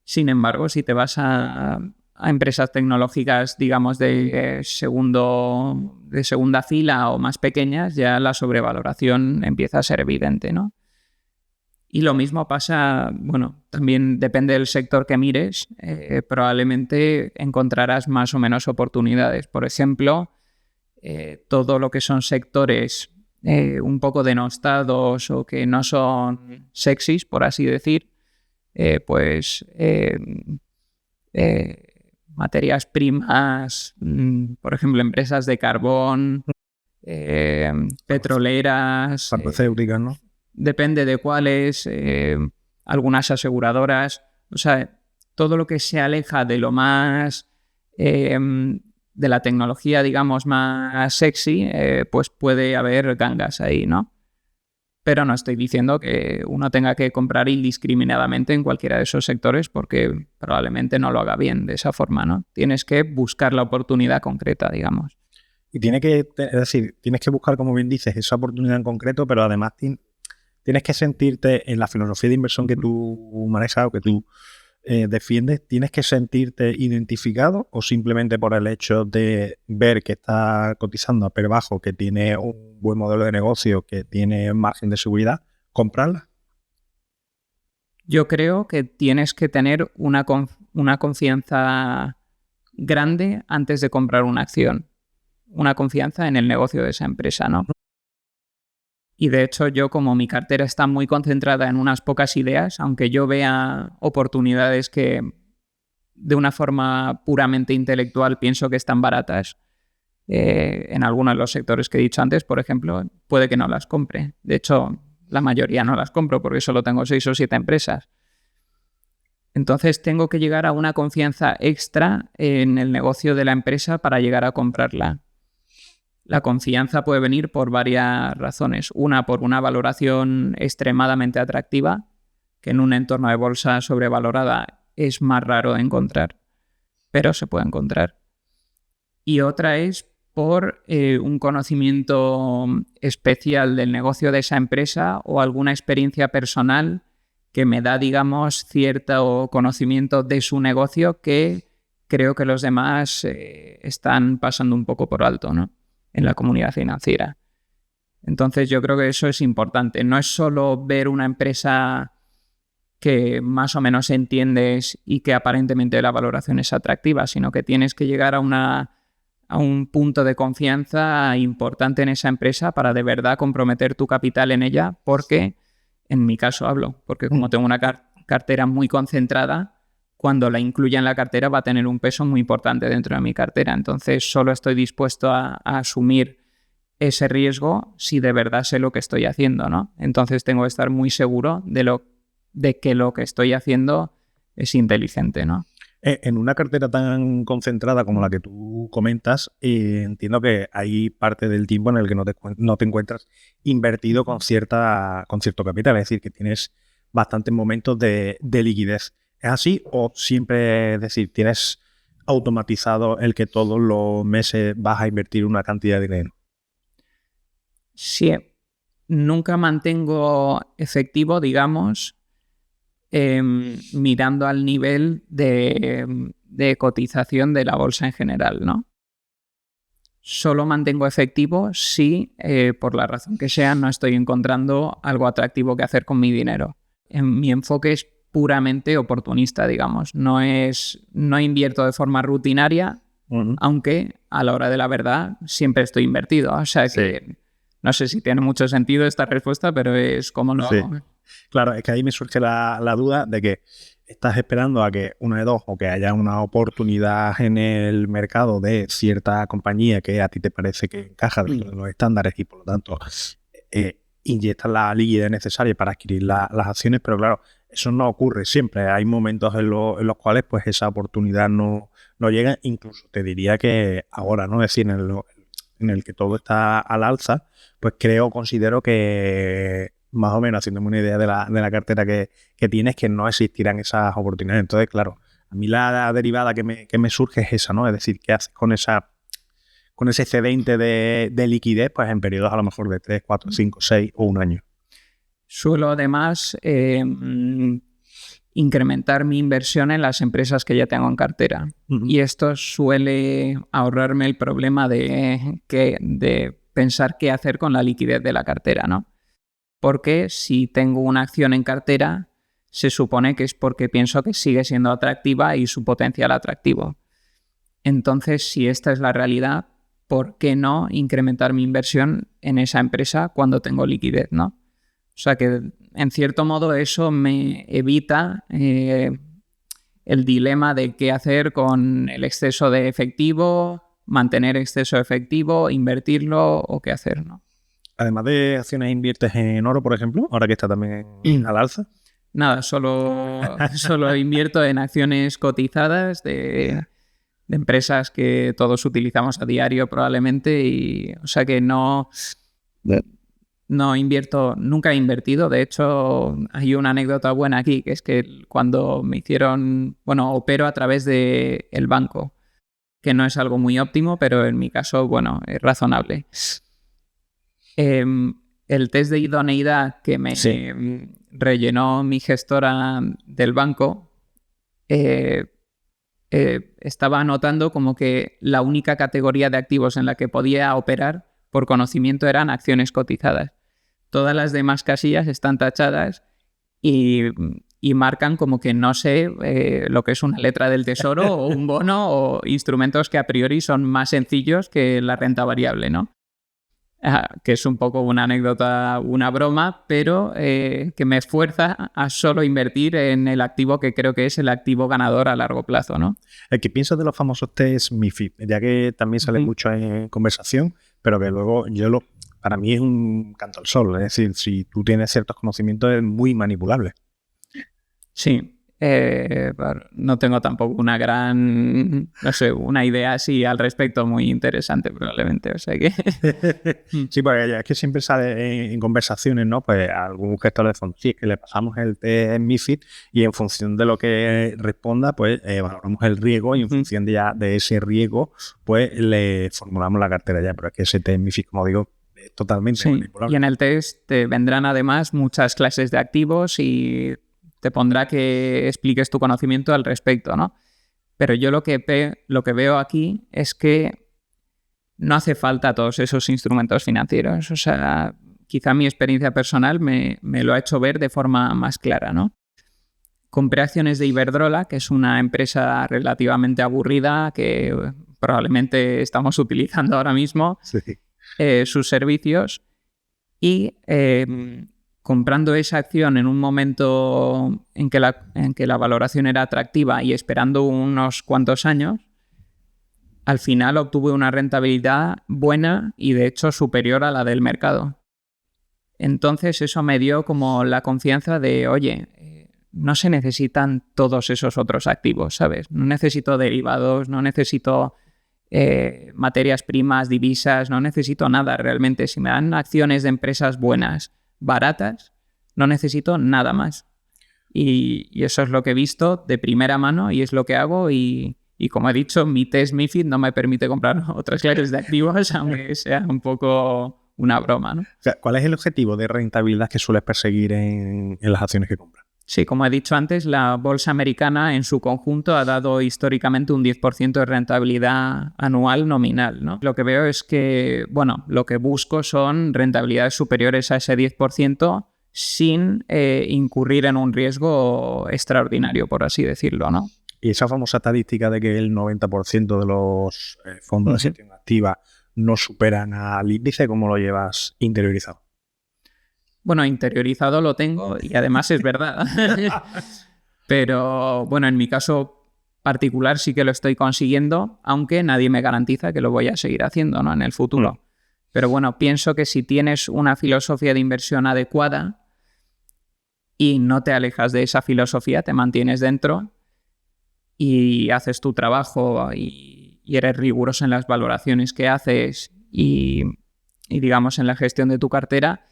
Sin embargo, si te vas a a empresas tecnológicas, digamos, de segunda fila o más pequeñas, ya la sobrevaloración empieza a ser evidente, ¿no? Y lo mismo pasa, bueno, también depende del sector que mires, probablemente encontrarás más o menos oportunidades. Por ejemplo, todo lo que son sectores un poco denostados o que no son sexys, por así decir, materias primas, por ejemplo, empresas de carbón, petroleras, Farmacéuticas, ¿no? depende de cuáles, algunas aseguradoras, o sea, todo lo que se aleja de lo más, de la tecnología, digamos, más sexy, pues puede haber gangas ahí, ¿no? Pero no estoy diciendo que uno tenga que comprar indiscriminadamente en cualquiera de esos sectores porque probablemente no lo haga bien de esa forma, ¿no? Tienes que buscar la oportunidad concreta, digamos. Y tienes que buscar, como bien dices, esa oportunidad en concreto, pero además tienes que sentirte en la filosofía de inversión que tú manejas o que tú defiendes, tienes que sentirte identificado o simplemente por el hecho de ver que está cotizando a per bajo, que tiene un buen modelo de negocio, que tiene margen de seguridad, comprarla. Yo creo que tienes que tener una confianza grande antes de comprar una acción. Una confianza en el negocio de esa empresa, ¿no? Y de hecho yo, como mi cartera está muy concentrada en unas pocas ideas, aunque yo vea oportunidades que de una forma puramente intelectual pienso que están baratas, en algunos de los sectores que he dicho antes, por ejemplo, puede que no las compre. De hecho, la mayoría no las compro porque solo tengo 6 o 7 empresas. Entonces tengo que llegar a una confianza extra en el negocio de la empresa para llegar a comprarla. La confianza puede venir por varias razones. Una, por una valoración extremadamente atractiva, que en un entorno de bolsa sobrevalorada es más raro de encontrar, pero se puede encontrar. Y otra es por un conocimiento especial del negocio de esa empresa o alguna experiencia personal que me da, digamos, cierto conocimiento de su negocio que creo que los demás están pasando un poco por alto, ¿no?, en la comunidad financiera. Entonces yo creo que eso es importante. No es solo ver una empresa que más o menos entiendes y que aparentemente la valoración es atractiva, sino que tienes que llegar a un punto de confianza importante en esa empresa para de verdad comprometer tu capital en ella, porque, en mi caso hablo, porque como tengo una cartera muy concentrada, cuando la incluya en la cartera va a tener un peso muy importante dentro de mi cartera. Entonces solo estoy dispuesto a asumir ese riesgo si de verdad sé lo que estoy haciendo, ¿no? Entonces tengo que estar muy seguro de que lo que estoy haciendo es inteligente, ¿no? En una cartera tan concentrada como la que tú comentas, entiendo que hay parte del tiempo en el que no te encuentras invertido con cierto capital, es decir, que tienes bastantes momentos de liquidez. ¿Es así o siempre, es decir, tienes automatizado el que todos los meses vas a invertir una cantidad de dinero? Sí, nunca mantengo efectivo, digamos, mirando al nivel de cotización de la bolsa en general, ¿no? Solo mantengo efectivo si, por la razón que sea, no estoy encontrando algo atractivo que hacer con mi dinero. Mi enfoque es puramente oportunista, digamos. No invierto de forma rutinaria, aunque a la hora de la verdad siempre estoy invertido. O sea que no sé si tiene mucho sentido esta respuesta, pero es como lo hago. Claro, es que ahí me surge la duda de que estás esperando a que una de dos, o que haya una oportunidad en el mercado de cierta compañía que a ti te parece que encaja dentro de los estándares y por lo tanto inyectas la liquidez necesaria para adquirir las acciones, pero claro, eso no ocurre siempre. Hay momentos en los cuales pues esa oportunidad no llega. Incluso te diría que ahora, ¿no? Es decir, en el que todo está al alza, pues considero que más o menos haciéndome una idea de la cartera que tienes, que no existirán esas oportunidades. Entonces, claro, a mí la derivada que me surge es esa, ¿no? Es decir, ¿qué haces con ese excedente de liquidez pues en periodos a lo mejor de 3, 4, 5, 6 o un año? Suelo además incrementar mi inversión en las empresas que ya tengo en cartera. Y esto suele ahorrarme el problema de pensar qué hacer con la liquidez de la cartera, ¿no? Porque si tengo una acción en cartera, se supone que es porque pienso que sigue siendo atractiva y su potencial atractivo. Entonces, si esta es la realidad, ¿por qué no incrementar mi inversión en esa empresa cuando tengo liquidez, ¿no? O sea que, en cierto modo, eso me evita el dilema de qué hacer con el exceso de efectivo, mantener exceso de efectivo, invertirlo o qué hacer, ¿no? Además de acciones, ¿inviertes en oro, por ejemplo? Ahora que está también al alza. Nada, solo invierto en acciones cotizadas de empresas que todos utilizamos a diario probablemente, y o sea que no invierto, nunca he invertido. De hecho, hay una anécdota buena aquí, que es que cuando me hicieron, opero a través del banco, que no es algo muy óptimo, pero en mi caso, es razonable. El test de idoneidad que me rellenó mi gestora del banco, estaba anotando como que la única categoría de activos en la que podía operar por conocimiento eran acciones cotizadas. Todas las demás casillas están tachadas y marcan como que no sé lo que es una letra del tesoro o un bono o instrumentos que a priori son más sencillos que la renta variable, ¿no? Que es un poco una anécdota, una broma, pero que me esfuerza a solo invertir en el activo que creo que es el activo ganador a largo plazo, ¿no? ¿Qué piensas de los famosos test MiFID? Ya que también sale mucho en conversación, pero que luego para mí es un canto al sol. Es decir, si tú tienes ciertos conocimientos es muy manipulable. Sí. No tengo tampoco una una idea así al respecto muy interesante probablemente, o sea que... Sí, porque es que siempre sale en conversaciones, ¿no? Pues algún gestor de fondo, sí, es que le pasamos el test MiFID y en función de lo que responda, pues valoramos el riesgo y en función de ese riesgo, pues le formulamos la cartera ya, pero es que ese test MiFID, como digo, es totalmente manipulable. Y en el test te vendrán además muchas clases de activos y te pondrá que expliques tu conocimiento al respecto, ¿no? Pero yo lo que veo aquí es que no hace falta todos esos instrumentos financieros. O sea, quizá mi experiencia personal me lo ha hecho ver de forma más clara, ¿no? Compré acciones de Iberdrola, que es una empresa relativamente aburrida que probablemente estamos utilizando ahora mismo, sus servicios, y comprando esa acción en un momento en que la valoración era atractiva y esperando unos cuantos años, al final obtuve una rentabilidad buena y de hecho superior a la del mercado. Entonces eso me dio como la confianza de, oye, no se necesitan todos esos otros activos, ¿sabes? No necesito derivados, no necesito materias primas, divisas, no necesito nada realmente. Si me dan acciones de empresas buenas, baratas, no necesito nada más. Y eso es lo que he visto de primera mano y es lo que hago y como he dicho, mi test MiFID no me permite comprar otras clases de activos, aunque sea un poco una broma, ¿no? O sea, ¿cuál es el objetivo de rentabilidad que sueles perseguir en las acciones que compras? Sí, como he dicho antes, la bolsa americana en su conjunto ha dado históricamente un 10% de rentabilidad anual nominal, ¿no? Lo que veo es que, lo que busco son rentabilidades superiores a ese 10% sin incurrir en un riesgo extraordinario, por así decirlo, ¿no? Y esa famosa estadística de que el 90% de los fondos de gestión activa no superan al índice, ¿cómo lo llevas interiorizado? Bueno, interiorizado lo tengo y además es verdad. Pero en mi caso particular sí que lo estoy consiguiendo, aunque nadie me garantiza que lo voy a seguir haciendo, ¿no? En el futuro. Pero pienso que si tienes una filosofía de inversión adecuada y no te alejas de esa filosofía, te mantienes dentro y haces tu trabajo y eres riguroso en las valoraciones que haces y digamos en la gestión de tu cartera,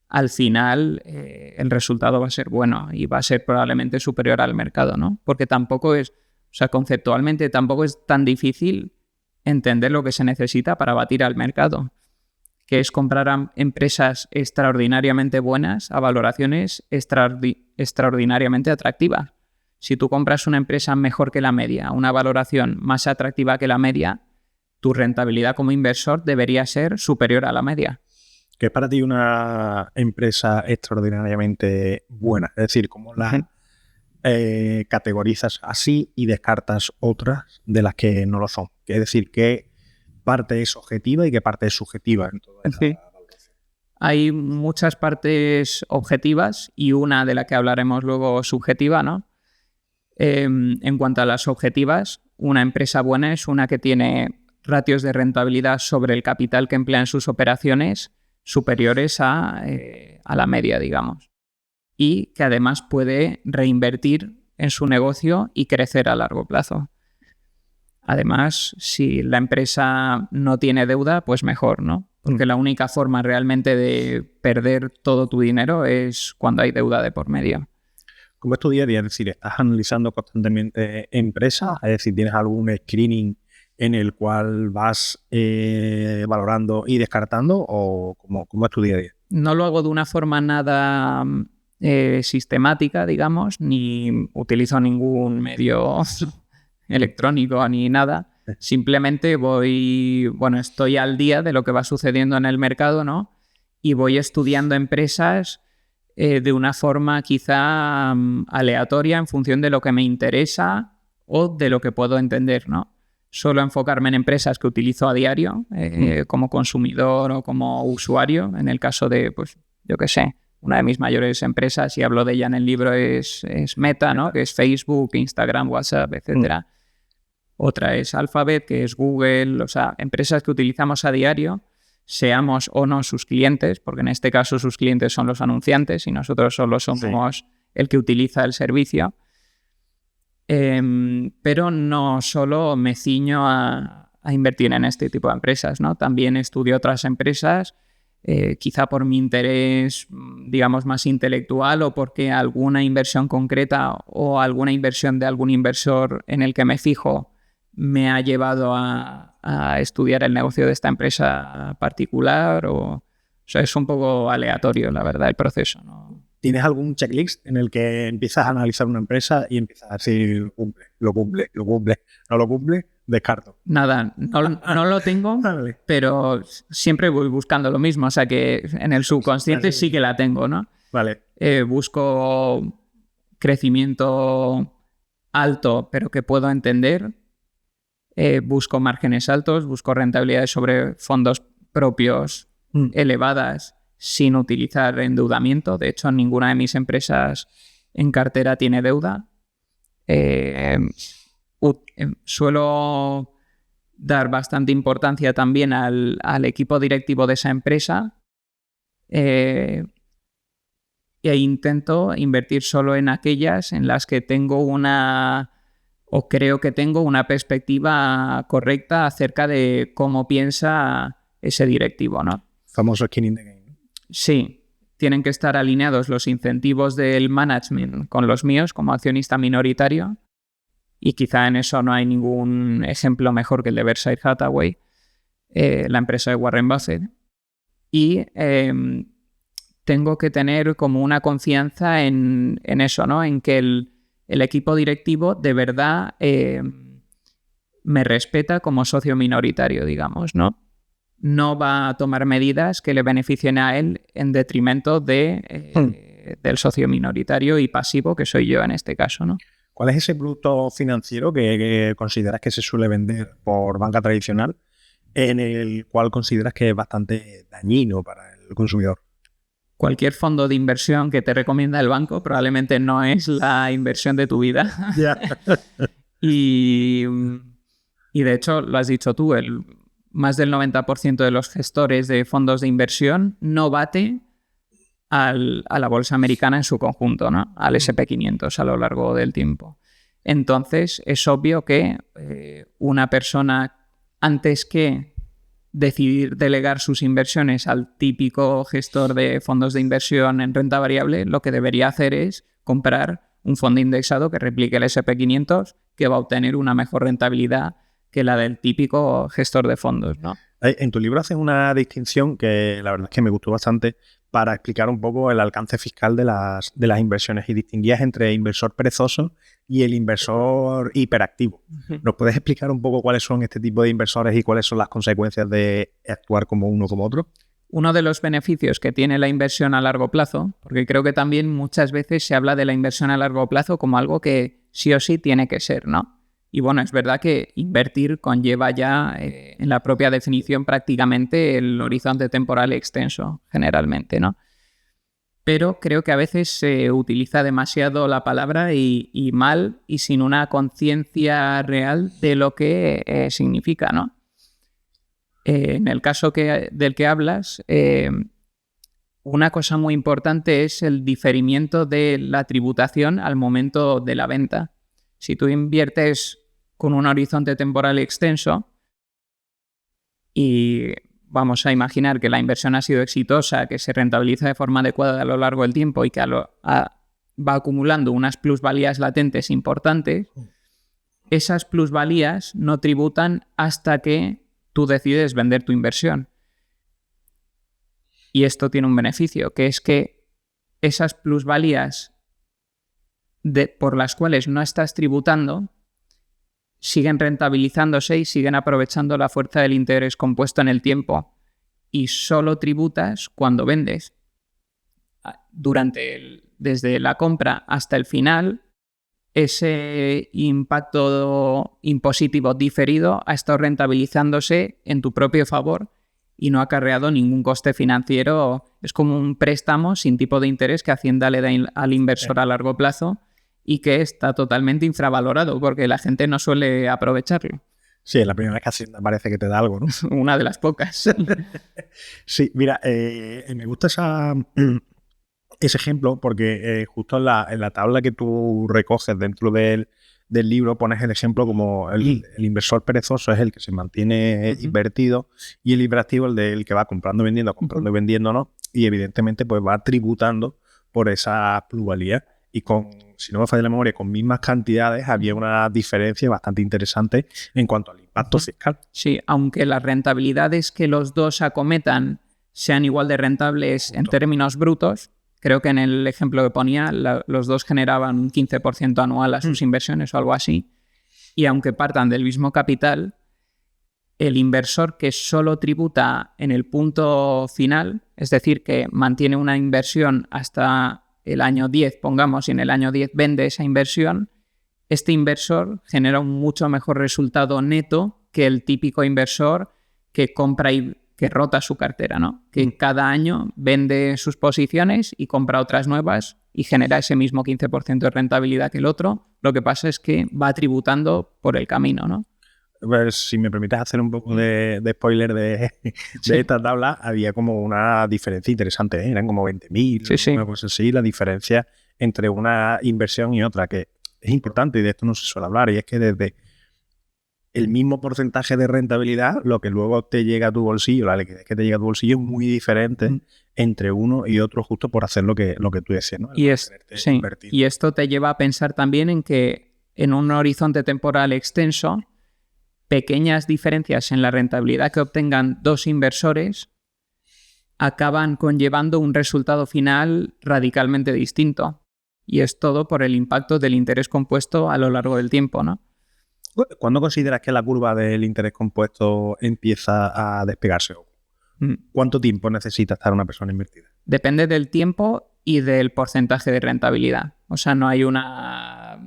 al final el resultado va a ser bueno y va a ser probablemente superior al mercado, ¿no? Porque conceptualmente tampoco es tan difícil entender lo que se necesita para batir al mercado, que es comprar a empresas extraordinariamente buenas a valoraciones extraordinariamente atractivas. Si tú compras una empresa mejor que la media, una valoración más atractiva que la media, tu rentabilidad como inversor debería ser superior a la media. ¿Qué es para ti una empresa extraordinariamente buena? Es decir, ¿cómo la categorizas así y descartas otras de las que no lo son? Es decir, ¿qué parte es objetiva y qué parte es subjetiva en toda esa valoración? Hay muchas partes objetivas y una de la que hablaremos luego subjetiva, ¿no? En cuanto a las objetivas, una empresa buena es una que tiene ratios de rentabilidad sobre el capital que emplea en sus operaciones superiores a la media, digamos. Y que además puede reinvertir en su negocio y crecer a largo plazo. Además, si la empresa no tiene deuda, pues mejor, ¿no? Porque la única forma realmente de perder todo tu dinero es cuando hay deuda de por medio. ¿Cómo es tu día a día? Es decir, ¿estás analizando constantemente empresas? Es decir, ¿tienes algún screening en el cual vas valorando y descartando? ¿O cómo es tu día a día? No lo hago de una forma nada sistemática, digamos, ni utilizo ningún medio electrónico ni nada. Simplemente estoy al día de lo que va sucediendo en el mercado, ¿no? Y voy estudiando empresas de una forma quizá aleatoria en función de lo que me interesa o de lo que puedo entender, ¿no? Suelo enfocarme en empresas que utilizo a diario como consumidor o como usuario. En el caso de, pues, yo qué sé, una de mis mayores empresas, y hablo de ella en el libro, es Meta, ¿no? Que es Facebook, Instagram, WhatsApp, etcétera. Otra es Alphabet, que es Google. O sea, empresas que utilizamos a diario, seamos o no sus clientes, porque en este caso sus clientes son los anunciantes y nosotros solo somos el que utiliza el servicio. Pero no solo me ciño a invertir en este tipo de empresas, ¿no? También estudio otras empresas, quizá por mi interés, digamos, más intelectual, o porque alguna inversión concreta o alguna inversión de algún inversor en el que me fijo me ha llevado a estudiar el negocio de esta empresa particular. O sea, es un poco aleatorio, la verdad, el proceso, ¿no? ¿Tienes algún checklist en el que empiezas a analizar una empresa y empiezas a decir lo cumple, no lo cumple, descarto? Nada, no lo tengo, pero siempre voy buscando lo mismo. O sea que en el subconsciente sí que la tengo, ¿no? Vale. Busco crecimiento alto, pero que puedo entender. Busco márgenes altos, busco rentabilidades sobre fondos propios elevadas sin utilizar endeudamiento. De hecho, ninguna de mis empresas en cartera tiene deuda. Suelo dar bastante importancia también al equipo directivo de esa empresa e intento invertir solo en aquellas en las que tengo creo que tengo una perspectiva correcta acerca de cómo piensa ese directivo, ¿no? Famoso skin in the game. Sí, tienen que estar alineados los incentivos del management con los míos como accionista minoritario, y quizá en eso no hay ningún ejemplo mejor que el de Berkshire Hathaway, la empresa de Warren Buffett. Y tengo que tener como una confianza en eso, ¿no? En que el equipo directivo de verdad me respeta como socio minoritario, digamos, ¿no? No va a tomar medidas que le beneficien a él en detrimento del socio minoritario y pasivo, que soy yo en este caso, ¿no? ¿Cuál es ese producto financiero que consideras que se suele vender por banca tradicional, en el cual consideras que es bastante dañino para el consumidor? Cualquier fondo de inversión que te recomienda el banco probablemente no es la inversión de tu vida. Yeah. Y de hecho, lo has dicho tú, más del 90% de los gestores de fondos de inversión no bate a la bolsa americana en su conjunto, ¿no? Al S&P 500 a lo largo del tiempo. Entonces, es obvio que una persona, antes que decidir delegar sus inversiones al típico gestor de fondos de inversión en renta variable, lo que debería hacer es comprar un fondo indexado que replique el S&P 500, que va a obtener una mejor rentabilidad que la del típico gestor de fondos, ¿no? En tu libro haces una distinción que la verdad es que me gustó bastante para explicar un poco el alcance fiscal de las inversiones y distinguías entre inversor perezoso y el inversor hiperactivo. ¿Nos puedes explicar un poco cuáles son este tipo de inversores y cuáles son las consecuencias de actuar como uno como otro? Uno de los beneficios que tiene la inversión a largo plazo, porque creo que también muchas veces se habla de la inversión a largo plazo como algo que sí o sí tiene que ser, ¿no? Y bueno, es verdad que invertir conlleva ya en la propia definición prácticamente el horizonte temporal extenso, generalmente, ¿no? Pero creo que a veces se utiliza demasiado la palabra y mal y sin una conciencia real de lo que significa, ¿no? En el caso del que hablas, una cosa muy importante es el diferimiento de la tributación al momento de la venta. Si tú inviertes con un horizonte temporal extenso y vamos a imaginar que la inversión ha sido exitosa, que se rentabiliza de forma adecuada a lo largo del tiempo y que va acumulando unas plusvalías latentes importantes, esas plusvalías no tributan hasta que tú decides vender tu inversión. Y esto tiene un beneficio, que es que esas plusvalías por las cuales no estás tributando siguen rentabilizándose y siguen aprovechando la fuerza del interés compuesto en el tiempo. Y solo tributas cuando vendes. Desde la compra hasta el final, ese impacto impositivo diferido ha estado rentabilizándose en tu propio favor y no ha acarreado ningún coste financiero. Es como un préstamo sin tipo de interés que Hacienda le da al inversor a largo plazo y que está totalmente infravalorado porque la gente no suele aprovecharlo. Sí, es la primera vez que Hacienda parece que te da algo, ¿no? Una de las pocas. Sí, mira, me gusta ese ejemplo porque justo en la tabla que tú recoges dentro del libro pones el ejemplo como el inversor perezoso es el que se mantiene invertido y el hiperactivo el que va comprando, vendiendo, vendiendo, ¿no? Y evidentemente pues va tributando por esa plusvalía. Y si no me falla la memoria, con mismas cantidades había una diferencia bastante interesante en cuanto al impacto fiscal. Sí, aunque las rentabilidades que los dos acometan sean igual de rentables en términos brutos, creo que en el ejemplo que ponía, los dos generaban un 15% anual a sus inversiones o algo así. Y aunque partan del mismo capital, el inversor que solo tributa en el punto final, es decir, que mantiene una inversión hasta el año 10, pongamos, y en el año 10 vende esa inversión, este inversor genera un mucho mejor resultado neto que el típico inversor que compra y que rota su cartera, ¿no? Que cada año vende sus posiciones y compra otras nuevas y genera ese mismo 15% de rentabilidad que el otro. Lo que pasa es que va tributando por el camino, ¿no? Pues, si me permites hacer un poco de spoiler de esta tabla, había como una diferencia interesante, ¿eh? Eran como 20.000, una cosa así, la diferencia entre una inversión y otra, que es importante y de esto no se suele hablar, y es que desde el mismo porcentaje de rentabilidad, lo que luego te llega a tu bolsillo, la liquidez que te llega a tu bolsillo es muy diferente entre uno y otro justo por hacer lo que tú decías, ¿no? Y esto te lleva a pensar también en que en un horizonte temporal extenso, pequeñas diferencias en la rentabilidad que obtengan dos inversores acaban conllevando un resultado final radicalmente distinto. Y es todo por el impacto del interés compuesto a lo largo del tiempo, ¿no? ¿Cuándo consideras que la curva del interés compuesto empieza a despegarse? ¿Cuánto tiempo necesita estar una persona invertida? Depende del tiempo y del porcentaje de rentabilidad. O sea, no hay una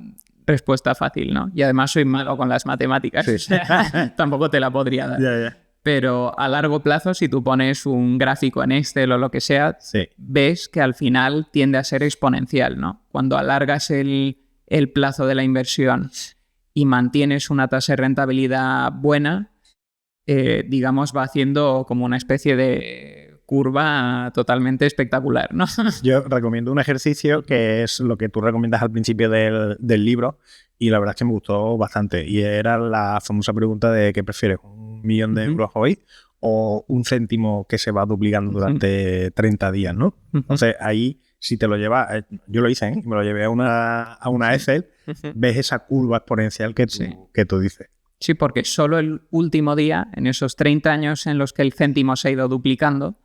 respuesta fácil, ¿no? Y además soy malo con las matemáticas. Sí. Tampoco te la podría dar. Pero a largo plazo, si tú pones un gráfico en Excel o lo que sea, ves que al final tiende a ser exponencial, ¿no? Cuando alargas el plazo de la inversión y mantienes una tasa de rentabilidad buena, digamos, va haciendo como una especie de curva totalmente espectacular, ¿no? Yo recomiendo un ejercicio que es lo que tú recomiendas al principio del libro y la verdad es que me gustó bastante y era la famosa pregunta de ¿qué prefieres? ¿1 millón de euros hoy o un céntimo que se va duplicando durante 30 días, ¿no? Entonces ahí, si te lo llevas, yo lo hice, me lo llevé a una Excel, ves esa curva exponencial que tú dices. Sí, porque solo el último día, en esos 30 años en los que el céntimo se ha ido duplicando,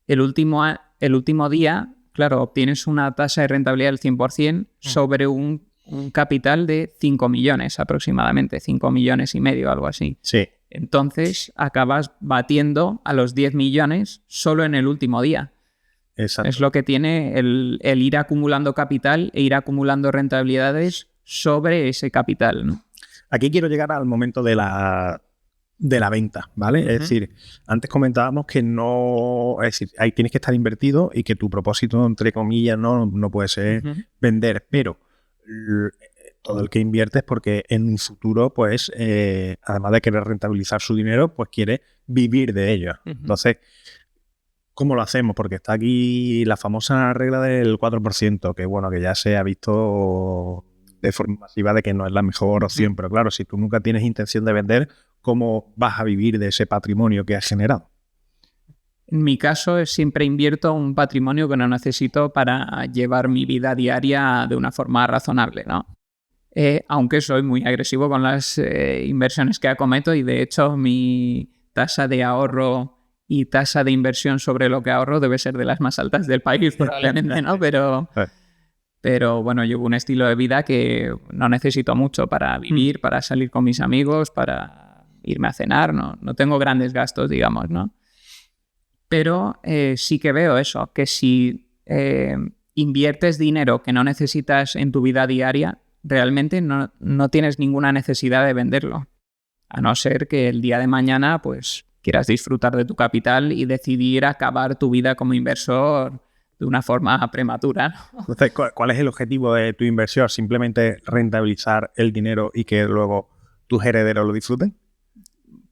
el último el último día, claro, obtienes una tasa de rentabilidad del 100% sobre un capital de 5 millones aproximadamente, 5 millones y medio, algo así. Sí. Entonces acabas batiendo a los 10 millones solo en el último día. Exacto. Es lo que tiene el ir acumulando capital e ir acumulando rentabilidades sobre ese capital, ¿no? Aquí quiero llegar al momento de la venta, ¿vale? Es decir, antes comentábamos que no... Es decir, ahí tienes que estar invertido y que tu propósito, entre comillas, no puede ser vender, pero todo el que invierte es porque en un futuro, pues, además de querer rentabilizar su dinero, pues quiere vivir de ello. Entonces, ¿cómo lo hacemos? Porque está aquí la famosa regla del 4%, que bueno, que ya se ha visto de forma masiva de que no es la mejor opción, pero claro, si tú nunca tienes intención de vender, ¿cómo vas a vivir de ese patrimonio que has generado? En mi caso, siempre invierto un patrimonio que no necesito para llevar mi vida diaria de una forma razonable, ¿no? Aunque soy muy agresivo con las inversiones que acometo y de hecho mi tasa de ahorro y tasa de inversión sobre lo que ahorro debe ser de las más altas del país, probablemente, ¿no? Pero bueno, llevo un estilo de vida que no necesito mucho para vivir, para salir con mis amigos, para irme a cenar, no tengo grandes gastos, digamos, ¿no? Pero sí que veo eso, que si inviertes dinero que no necesitas en tu vida diaria, realmente no tienes ninguna necesidad de venderlo. A no ser que el día de mañana pues quieras disfrutar de tu capital y decidir acabar tu vida como inversor de una forma prematura, ¿no? Entonces, ¿cuál es el objetivo de tu inversión? ¿Simplemente rentabilizar el dinero y que luego tus herederos lo disfruten?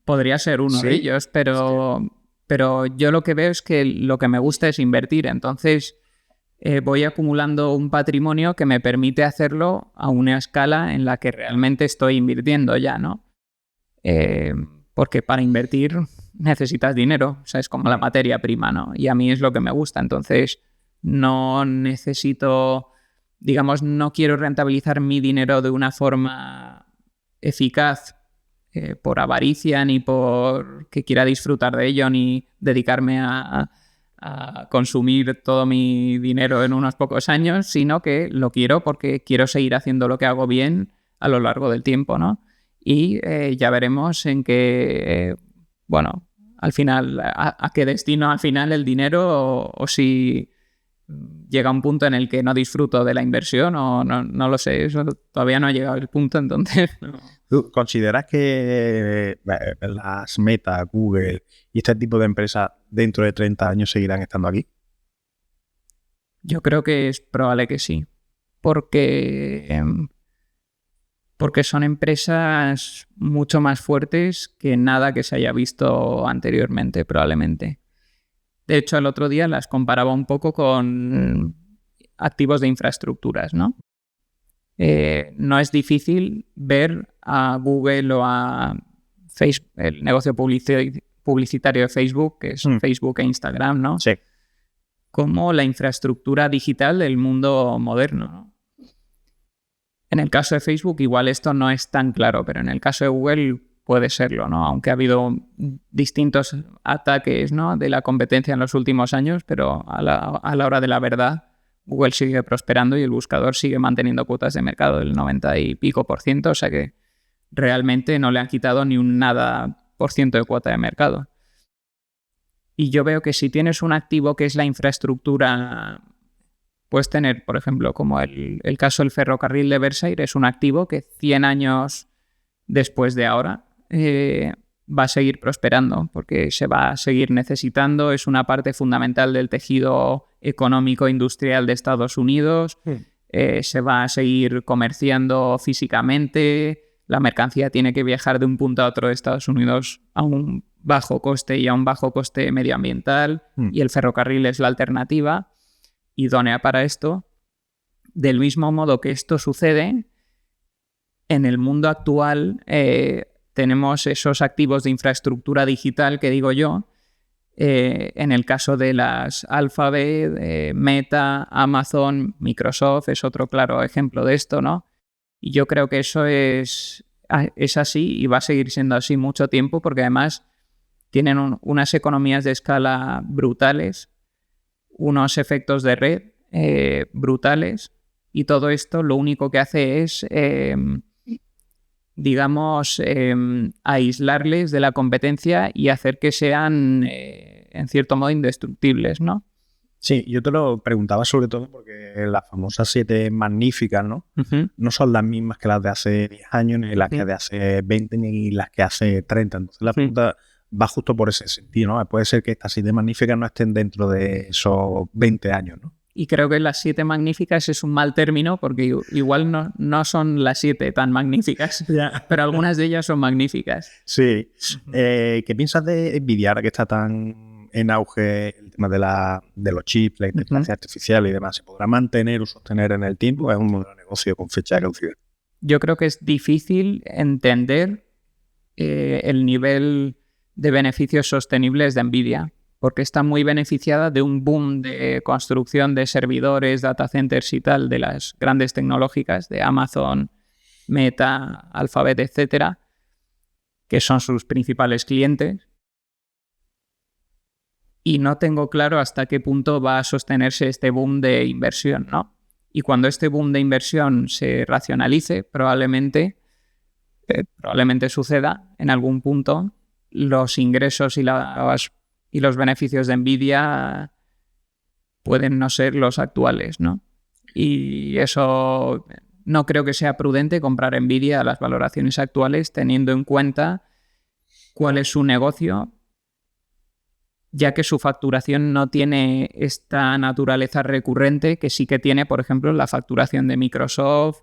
Podría ser uno de ellos, pero yo lo que veo es que lo que me gusta es invertir. Entonces voy acumulando un patrimonio que me permite hacerlo a una escala en la que realmente estoy invirtiendo ya, ¿no? Porque para invertir necesitas dinero, o sea, es como la materia prima, ¿no? Y a mí es lo que me gusta. Entonces no necesito, digamos, no quiero rentabilizar mi dinero de una forma eficaz por avaricia, ni por que quiera disfrutar de ello, ni dedicarme a consumir todo mi dinero en unos pocos años, sino que lo quiero porque quiero seguir haciendo lo que hago bien a lo largo del tiempo, ¿no? Y ya veremos en qué, bueno, al final, a qué destino al final el dinero o si llega un punto en el que no disfruto de la inversión o no lo sé, eso todavía no ha llegado el punto, entonces... No. ¿Tú consideras que las Meta, Google y este tipo de empresas dentro de 30 años seguirán estando aquí? Yo creo que es probable que sí, porque son empresas mucho más fuertes que nada que se haya visto anteriormente, probablemente. De hecho, el otro día las comparaba un poco con activos de infraestructuras, ¿no? No es difícil ver a Google o a Facebook, el negocio publicitario de Facebook, que es Facebook e Instagram, ¿no? Sí. Como la infraestructura digital del mundo moderno, ¿no? En el caso de Facebook igual esto no es tan claro, pero en el caso de Google puede serlo, ¿no? Aunque ha habido distintos ataques, ¿no?, de la competencia en los últimos años, pero a la hora de la verdad Google sigue prosperando y el buscador sigue manteniendo cuotas de mercado del 90 y pico %, o sea que realmente no le han quitado ni un nada por ciento de cuota de mercado. Y yo veo que si tienes un activo que es la infraestructura, puedes tener, por ejemplo, como el caso del ferrocarril de Versailles, es un activo que 100 años después de ahora va a seguir prosperando porque se va a seguir necesitando, es una parte fundamental del tejido económico industrial de Estados Unidos, se va a seguir comerciando físicamente, la mercancía tiene que viajar de un punto a otro de Estados Unidos a un bajo coste y a un bajo coste medioambiental y el ferrocarril es la alternativa idónea para esto. Del mismo modo que esto sucede, en el mundo actual tenemos esos activos de infraestructura digital que digo yo, en el caso de las Alphabet, Meta, Amazon, Microsoft es otro claro ejemplo de esto, ¿no? Y yo creo que eso es así y va a seguir siendo así mucho tiempo porque además tienen unas economías de escala brutales. unos efectos de red brutales, y todo esto lo único que hace es, aislarles de la competencia y hacer que sean, en cierto modo, indestructibles, ¿no? Sí, yo te lo preguntaba sobre todo porque las famosas 7 magníficas, ¿no? Uh-huh. No son las mismas que las de hace 10 años, ni las que de hace 20, ni las que hace 30. Entonces la pregunta va justo por ese sentido, ¿no? Puede ser que estas 7 magníficas no estén dentro de esos 20 años, ¿no? Y creo que las 7 magníficas es un mal término porque igual no son las 7 tan magníficas, pero algunas de ellas son magníficas. Sí. ¿Qué piensas de Nvidia ahora que está tan en auge el tema de los chips, la inteligencia artificial y demás? ¿Se podrá mantener o sostener en el tiempo? ¿Es un modelo de negocio con fecha de caducidad? Yo creo que es difícil entender el nivel de beneficios sostenibles de Nvidia, porque está muy beneficiada de un boom de construcción de servidores, data centers y tal, de las grandes tecnológicas de Amazon, Meta, Alphabet, etcétera, que son sus principales clientes. Y no tengo claro hasta qué punto va a sostenerse este boom de inversión, ¿no? Y cuando este boom de inversión se racionalice, probablemente suceda en algún punto, los ingresos y los beneficios de Nvidia pueden no ser los actuales, ¿no? Y eso no creo que sea prudente comprar Nvidia a las valoraciones actuales, teniendo en cuenta cuál es su negocio, ya que su facturación no tiene esta naturaleza recurrente que sí que tiene, por ejemplo, la facturación de Microsoft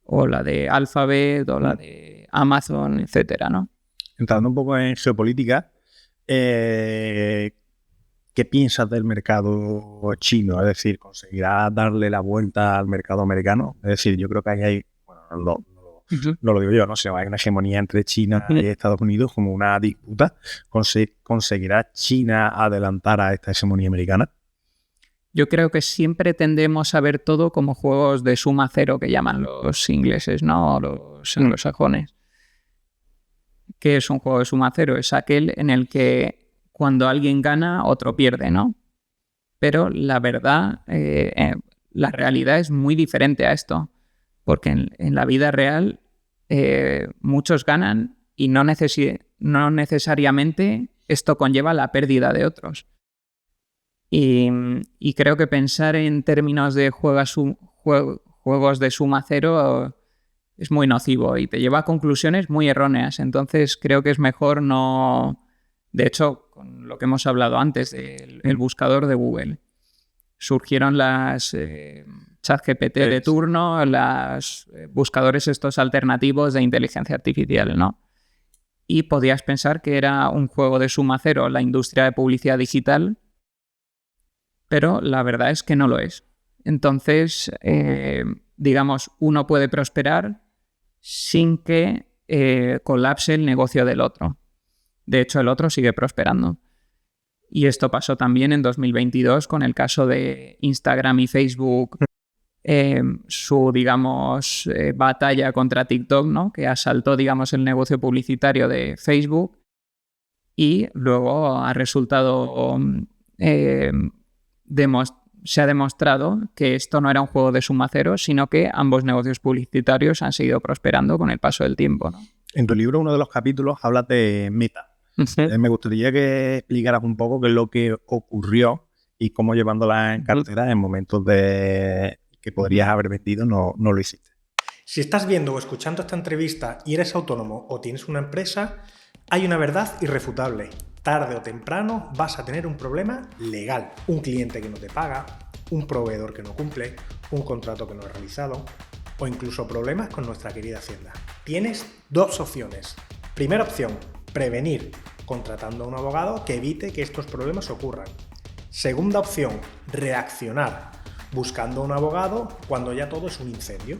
o la de Alphabet o la de Amazon, etcétera, ¿no? Entrando un poco en geopolítica, ¿qué piensas del mercado chino? Es decir, ¿conseguirá darle la vuelta al mercado americano? Es decir, yo creo que ahí hay, bueno, no lo digo yo, ¿no? Sino hay una hegemonía entre China y Estados Unidos, como una disputa. ¿Conseguirá China adelantar a esta hegemonía americana? Yo creo que siempre tendemos a ver todo como juegos de suma cero, que llaman los ingleses, ¿no? O los anglosajones. ¿Qué es un juego de suma cero? Es aquel en el que cuando alguien gana, otro pierde, ¿no? Pero la verdad, la realidad es muy diferente a esto. Porque en la vida real muchos ganan y no necesariamente esto conlleva la pérdida de otros. Y creo que pensar en términos de juegos de suma cero es muy nocivo y te lleva a conclusiones muy erróneas. Entonces creo que es mejor no... De hecho, con lo que hemos hablado antes del buscador de Google, surgieron las ChatGPT de turno, los buscadores estos alternativos de inteligencia artificial, ¿no? Y podías pensar que era un juego de suma cero la industria de publicidad digital, pero la verdad es que no lo es. Entonces, uno puede prosperar sin que colapse el negocio del otro. De hecho, el otro sigue prosperando. Y esto pasó también en 2022 con el caso de Instagram y Facebook, su, batalla contra TikTok, ¿no? Que asaltó, el negocio publicitario de Facebook y luego ha resultado... se ha demostrado que esto no era un juego de suma cero, sino que ambos negocios publicitarios han seguido prosperando con el paso del tiempo, ¿no? En tu libro, uno de los capítulos, hablas de Meta. Me gustaría que explicaras un poco qué es lo que ocurrió y cómo llevándola en cartera en momentos de que podrías haber vendido no lo hiciste. Si estás viendo o escuchando esta entrevista y eres autónomo o tienes una empresa, hay una verdad irrefutable. Tarde o temprano vas a tener un problema legal. Un cliente que no te paga, un proveedor que no cumple, un contrato que no ha realizado o incluso problemas con nuestra querida Hacienda. Tienes 2 opciones. Primera opción, prevenir, contratando a un abogado que evite que estos problemas ocurran. Segunda opción, reaccionar, buscando a un abogado cuando ya todo es un incendio.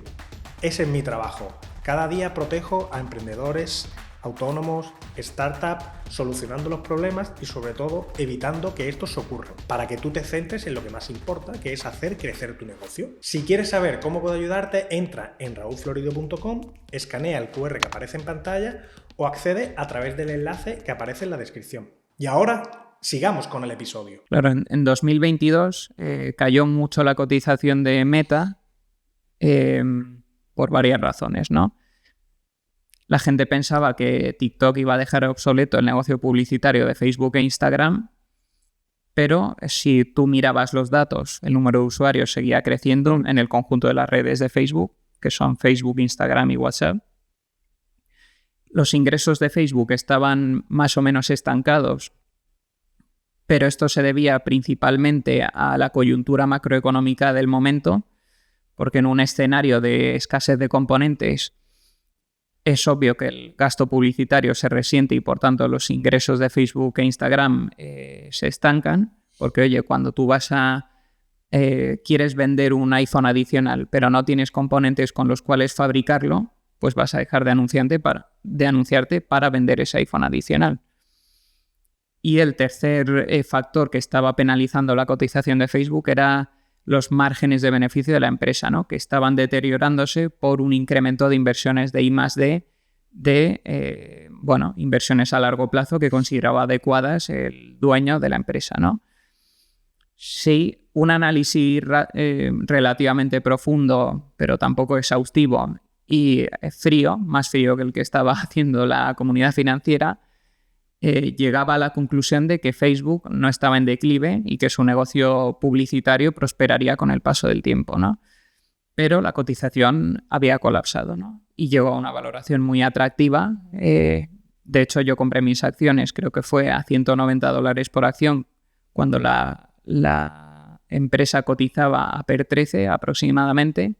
Ese es mi trabajo. Cada día protejo a emprendedores, autónomos, startups, solucionando los problemas y sobre todo evitando que estos ocurran, para que tú te centres en lo que más importa, que es hacer crecer tu negocio. Si quieres saber cómo puedo ayudarte, entra en raulflorido.com, escanea el QR que aparece en pantalla o accede a través del enlace que aparece en la descripción. Y ahora, sigamos con el episodio. Claro, en 2022 cayó mucho la cotización de Meta por varias razones, ¿no? La gente pensaba que TikTok iba a dejar obsoleto el negocio publicitario de Facebook e Instagram, pero si tú mirabas los datos, el número de usuarios seguía creciendo en el conjunto de las redes de Facebook, que son Facebook, Instagram y WhatsApp. Los ingresos de Facebook estaban más o menos estancados, pero esto se debía principalmente a la coyuntura macroeconómica del momento, porque en un escenario de escasez de componentes es obvio que el gasto publicitario se resiente y por tanto los ingresos de Facebook e Instagram se estancan, porque oye, cuando tú quieres vender un iPhone adicional pero no tienes componentes con los cuales fabricarlo, pues vas a dejar de anunciarte para vender ese iPhone adicional. Y el tercer factor que estaba penalizando la cotización de Facebook era los márgenes de beneficio de la empresa, ¿no? Que estaban deteriorándose por un incremento de inversiones de I+D, inversiones a largo plazo que consideraba adecuadas el dueño de la empresa, ¿no? Sí, un análisis relativamente profundo, pero tampoco exhaustivo y frío, más frío que el que estaba haciendo la comunidad financiera, llegaba a la conclusión de que Facebook no estaba en declive y que su negocio publicitario prosperaría con el paso del tiempo, ¿no? Pero la cotización había colapsado, ¿no? Y llegó a una valoración muy atractiva. De hecho, yo compré mis acciones, creo que fue a $190 por acción, cuando la empresa cotizaba a PER 13 aproximadamente,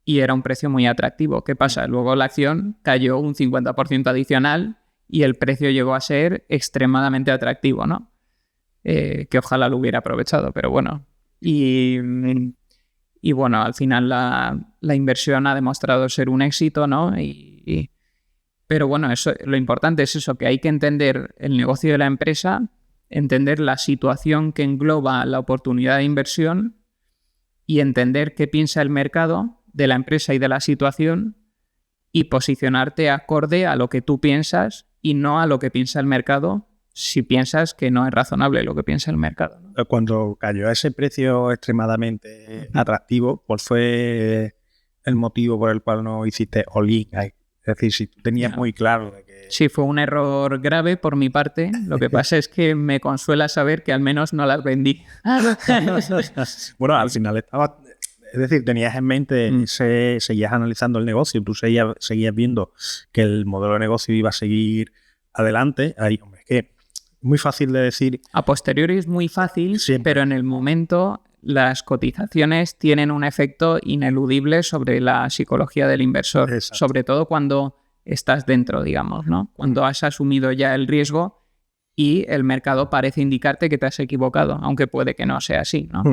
y era un precio muy atractivo. ¿Qué pasa? Luego la acción cayó un 50% adicional y el precio llegó a ser extremadamente atractivo, ¿no? Que ojalá lo hubiera aprovechado, pero bueno. Y bueno, al final la inversión ha demostrado ser un éxito, ¿no? Pero bueno, lo importante es eso, que hay que entender el negocio de la empresa, entender la situación que engloba la oportunidad de inversión y entender qué piensa el mercado de la empresa y de la situación y posicionarte acorde a lo que tú piensas y no a lo que piensa el mercado, si piensas que no es razonable lo que piensa el mercado, ¿no? Cuando cayó a ese precio extremadamente atractivo, ¿cuál fue el motivo por el cual no hiciste all-in? Es decir, si tú tenías muy claro de que... Sí, fue un error grave por mi parte. Lo que pasa es que me consuela saber que al menos no las vendí. Bueno, al final estabas... Es decir, tenías en mente, seguías analizando el negocio, tú seguías viendo que el modelo de negocio iba a seguir adelante. Ahí, hombre, es que es muy fácil de decir. A posteriori es muy fácil, siempre, pero en el momento las cotizaciones tienen un efecto ineludible sobre la psicología del inversor. Exacto. Sobre todo cuando estás dentro, digamos, ¿no? Cuando has asumido ya el riesgo y el mercado parece indicarte que te has equivocado, aunque puede que no sea así, ¿no?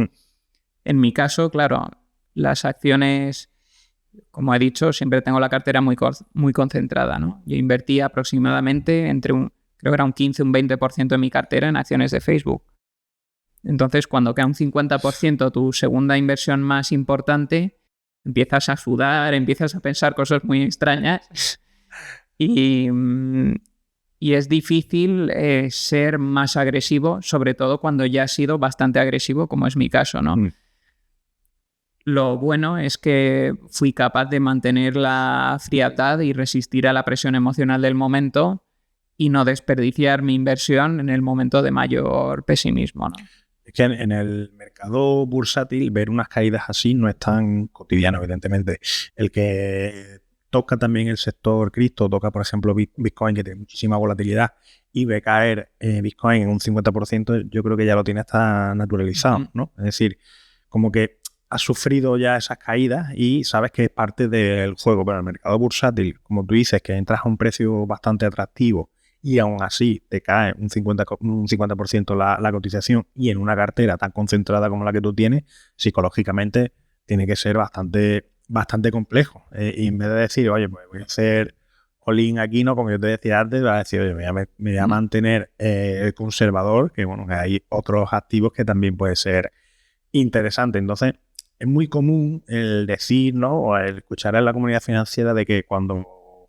En mi caso, claro, las acciones, como he dicho, siempre tengo la cartera muy concentrada, ¿no? Yo invertí aproximadamente creo que era un 15 o un 20% de mi cartera en acciones de Facebook. Entonces, cuando queda un 50%, tu segunda inversión más importante, empiezas a sudar, empiezas a pensar cosas muy extrañas y es difícil ser más agresivo, sobre todo cuando ya has sido bastante agresivo, como es mi caso, ¿no? Lo bueno es que fui capaz de mantener la frialdad y resistir a la presión emocional del momento y no desperdiciar mi inversión en el momento de mayor pesimismo, ¿no? Es que en el mercado bursátil ver unas caídas así no es tan cotidiano, evidentemente. El que toca también el sector cripto, toca por ejemplo Bitcoin, que tiene muchísima volatilidad, y ve caer Bitcoin en un 50%, yo creo que ya lo tiene hasta naturalizado, ¿no? Es decir, como que has sufrido ya esas caídas y sabes que es parte del juego. Pero en el mercado bursátil, como tú dices, que entras a un precio bastante atractivo y aún así te cae un 50% la cotización, y en una cartera tan concentrada como la que tú tienes, psicológicamente tiene que ser bastante complejo. Y en vez de decir, oye, pues voy a hacer all-in aquí, ¿no? Como yo te decía antes, vas a decir, oye, me voy a mantener conservador, que bueno, que hay otros activos que también puede ser interesante. Entonces, es muy común el decir, ¿no? O el escuchar en la comunidad financiera de que cuando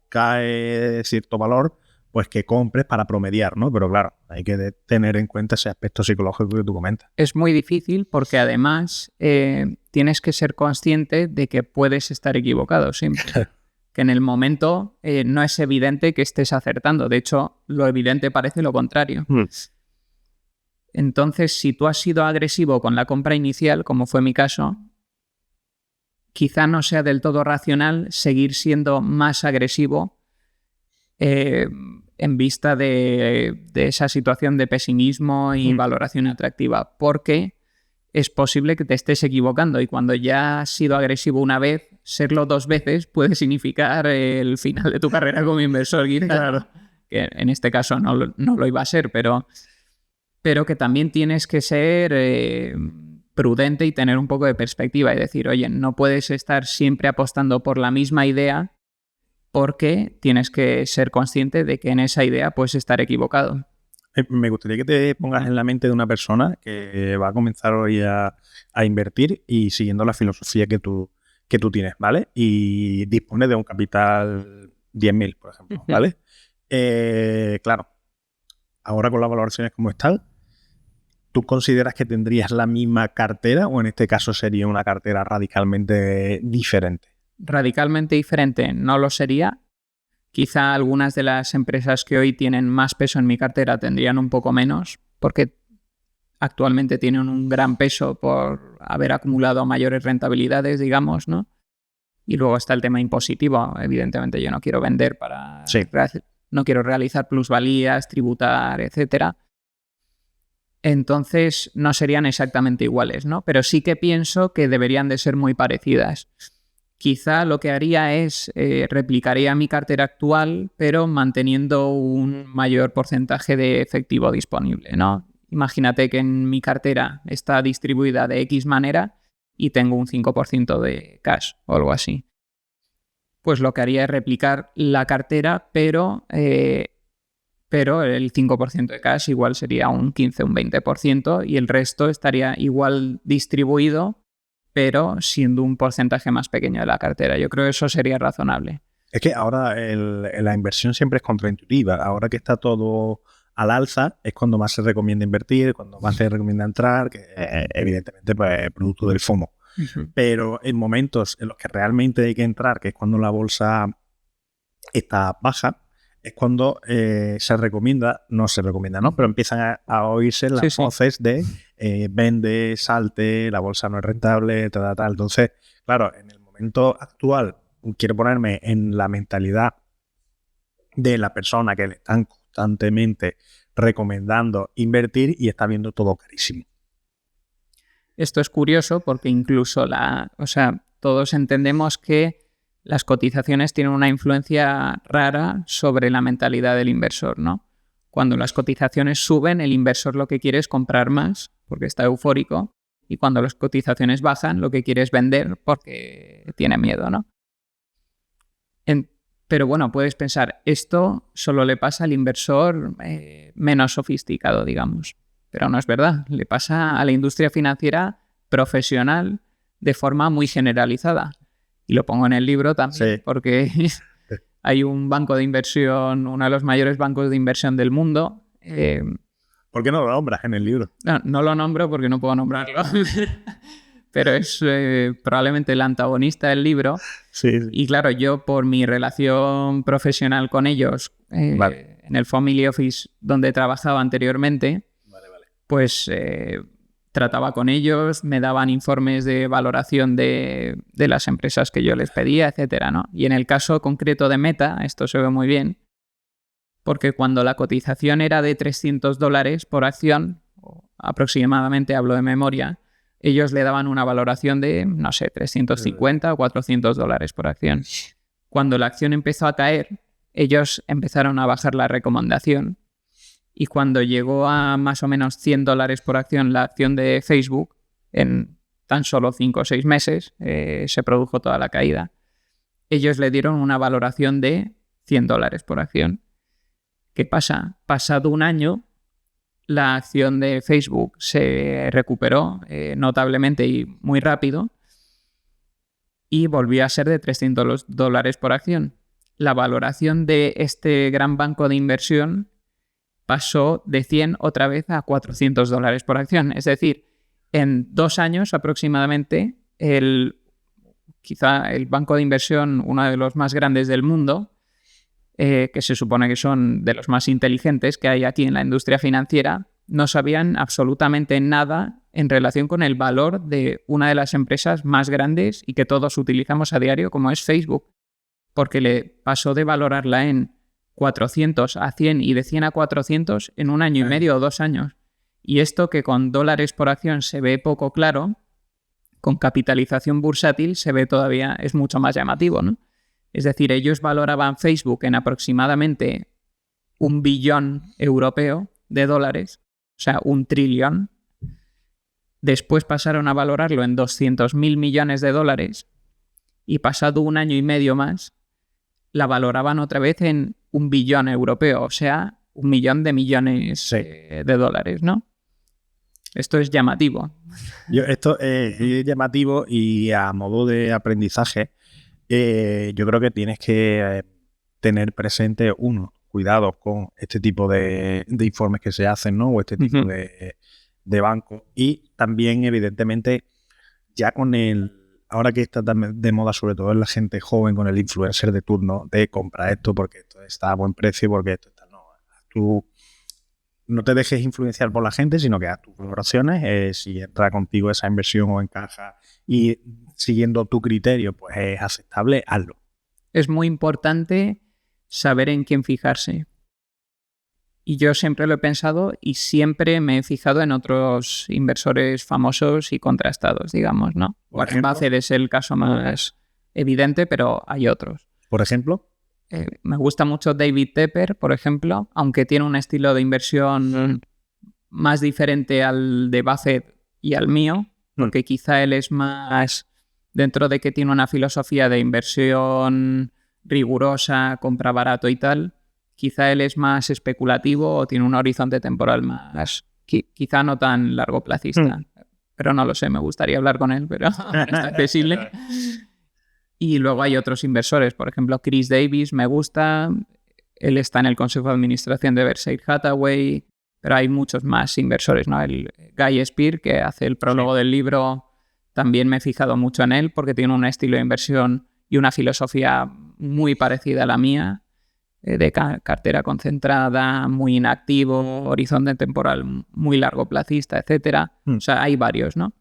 cae cierto valor, pues que compres para promediar, ¿no? Pero claro, hay que tener en cuenta ese aspecto psicológico que tú comentas. Es muy difícil porque además tienes que ser consciente de que puedes estar equivocado siempre. Que en el momento no es evidente que estés acertando. De hecho, lo evidente parece lo contrario. Entonces, si tú has sido agresivo con la compra inicial, como fue mi caso, quizá no sea del todo racional seguir siendo más agresivo en vista de esa situación de pesimismo y valoración atractiva, porque es posible que te estés equivocando y cuando ya has sido agresivo una vez, serlo 2 veces puede significar el final de tu carrera como inversor, quizá. Claro. Que en este caso no lo iba a ser, pero que también tienes que ser prudente y tener un poco de perspectiva y decir, oye, no puedes estar siempre apostando por la misma idea porque tienes que ser consciente de que en esa idea puedes estar equivocado. Me gustaría que te pongas en la mente de una persona que va a comenzar hoy a invertir y siguiendo la filosofía que tú tienes, ¿vale? Y dispone de un capital 10.000, por ejemplo, ¿vale? Claro, ahora con las valoraciones como están, ¿tú consideras que tendrías la misma cartera o en este caso sería una cartera radicalmente diferente? Radicalmente diferente no lo sería. Quizá algunas de las empresas que hoy tienen más peso en mi cartera tendrían un poco menos, porque actualmente tienen un gran peso por haber acumulado mayores rentabilidades, digamos, ¿no? Y luego está el tema impositivo. Evidentemente yo no quiero vender no quiero realizar plusvalías, tributar, etcétera. Entonces no serían exactamente iguales, ¿no? Pero sí que pienso que deberían de ser muy parecidas. Quizá lo que haría es replicaría mi cartera actual, pero manteniendo un mayor porcentaje de efectivo disponible, ¿no? Imagínate que en mi cartera está distribuida de X manera y tengo un 5% de cash o algo así. Pues lo que haría es replicar la cartera, pero el 5% de cash igual sería un 15, un 20% y el resto estaría igual distribuido, pero siendo un porcentaje más pequeño de la cartera. Yo creo que eso sería razonable. Es que ahora la inversión siempre es contraintuitiva. Ahora que está todo al alza, es cuando más se recomienda invertir, cuando más se recomienda entrar, que evidentemente pues producto del FOMO. Uh-huh. Pero en momentos en los que realmente hay que entrar, que es cuando la bolsa está baja, es cuando se recomienda, no, pero empiezan a oírse las voces de vende, salte, la bolsa no es rentable, tal. Entonces, claro, en el momento actual quiero ponerme en la mentalidad de la persona que le están constantemente recomendando invertir y está viendo todo carísimo. Esto es curioso porque incluso todos entendemos que las cotizaciones tienen una influencia rara sobre la mentalidad del inversor, ¿no? Cuando las cotizaciones suben, el inversor lo que quiere es comprar más porque está eufórico y cuando las cotizaciones bajan, lo que quiere es vender porque tiene miedo, ¿no? Pero bueno, puedes pensar, esto solo le pasa al inversor menos sofisticado, digamos. Pero no es verdad, le pasa a la industria financiera profesional de forma muy generalizada. Y lo pongo en el libro también porque hay un banco de inversión, uno de los mayores bancos de inversión del mundo. ¿Por qué no lo nombras en el libro? No lo nombro porque no puedo nombrarlo. Pero es probablemente el antagonista del libro. Sí. Y claro, yo por mi relación profesional con ellos, en el Family Office donde trabajaba anteriormente, pues trataba con ellos, me daban informes de valoración de las empresas que yo les pedía, etcétera, ¿no? Y en el caso concreto de Meta, esto se ve muy bien, porque cuando la cotización era de $300 por acción, aproximadamente, hablo de memoria, ellos le daban una valoración de, no sé, 350 o $400 por acción. Cuando la acción empezó a caer, ellos empezaron a bajar la recomendación. Y cuando llegó a más o menos $100 por acción la acción de Facebook, en tan solo 5 o 6 meses se produjo toda la caída. Ellos le dieron una valoración de $100 por acción. ¿Qué pasa? Pasado un año, la acción de Facebook se recuperó notablemente y muy rápido y volvió a ser de $300 por acción. la valoración de este gran banco de inversión pasó de 100 otra vez a $400 por acción. Es decir, en 2 años aproximadamente, quizá el banco de inversión, uno de los más grandes del mundo, que se supone que son de los más inteligentes que hay aquí en la industria financiera, no sabían absolutamente nada en relación con el valor de una de las empresas más grandes y que todos utilizamos a diario, como es Facebook, porque le pasó de valorarla en 400 a 100 y de 100 a 400 en 1 año y medio o 2 años. Y esto, que con dólares por acción se ve poco claro, con capitalización bursátil se ve todavía, es mucho más llamativo, ¿no? Es decir, ellos valoraban Facebook en aproximadamente 1 billón europeo de dólares, o sea, 1 trillón. Después pasaron a valorarlo en 200.000 millones de dólares y pasado 1 año y medio más, la valoraban otra vez en 1 billón europeo, o sea, 1 millón de millones de dólares, ¿no? Esto es llamativo. Esto es llamativo y a modo de aprendizaje, yo creo que tienes que tener presente, cuidado con este tipo de informes que se hacen, ¿no? O este tipo de bancos. Y también, evidentemente, ya con ahora que está de moda, sobre todo en la gente joven, con el influencer de turno, de comprar esto porque esto está a buen precio, porque esto está... No, tú no te dejes influenciar por la gente, sino que haz tus valoraciones. Si entra contigo esa inversión o encaja y siguiendo tu criterio, pues es aceptable, hazlo. Es muy importante saber en quién fijarse. Y yo siempre lo he pensado y siempre me he fijado en otros inversores famosos y contrastados, digamos, ¿no? Warren Buffett es el caso más evidente, pero hay otros. ¿Por ejemplo? Me gusta mucho David Tepper, por ejemplo, aunque tiene un estilo de inversión más diferente al de Buffett y al mío, porque quizá él es más, dentro de que tiene una filosofía de inversión rigurosa, compra barato y tal, quizá él es más especulativo o tiene un horizonte temporal más, quizá no tan largoplacista. Pero no lo sé, me gustaría hablar con él, pero no es accesible. Y luego hay otros inversores, por ejemplo, Chris Davis me gusta, él está en el consejo de administración de Berkshire Hathaway, pero hay muchos más inversores, ¿no? El Guy Spier, que hace el prólogo del libro, también me he fijado mucho en él porque tiene un estilo de inversión y una filosofía muy parecida a la mía, de cartera concentrada, muy inactivo, horizonte temporal muy largoplacista, etc. O sea, hay varios, ¿no?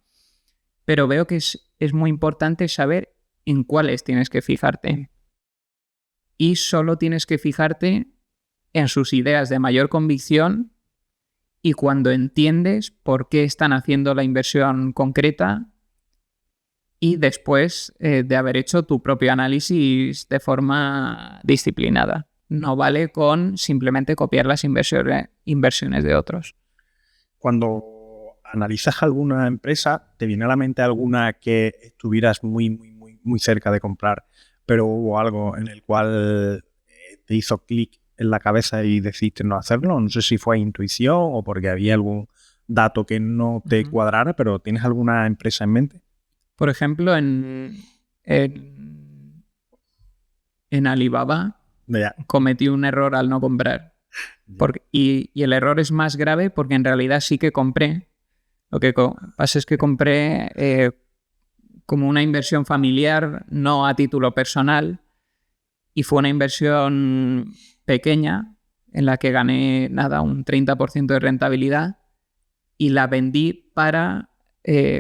Pero veo que es muy importante saber en cuáles tienes que fijarte. Y solo tienes que fijarte en sus ideas de mayor convicción y cuando entiendes por qué están haciendo la inversión concreta y después de haber hecho tu propio análisis de forma disciplinada. No vale con simplemente copiar las inversiones de otros. Cuando analizas alguna empresa, ¿te viene a la mente alguna que estuvieras muy cerca de comprar, pero hubo algo en el cual te hizo clic en la cabeza y decidiste no hacerlo? No sé si fue intuición o porque había algún dato que no te cuadrara, pero ¿tienes alguna empresa en mente? Por ejemplo, en Alibaba cometí un error al no comprar. Y el error es más grave porque en realidad sí que compré. Lo que pasa es que compré como una inversión familiar, no a título personal, y fue una inversión pequeña en la que gané un 30% de rentabilidad y la vendí para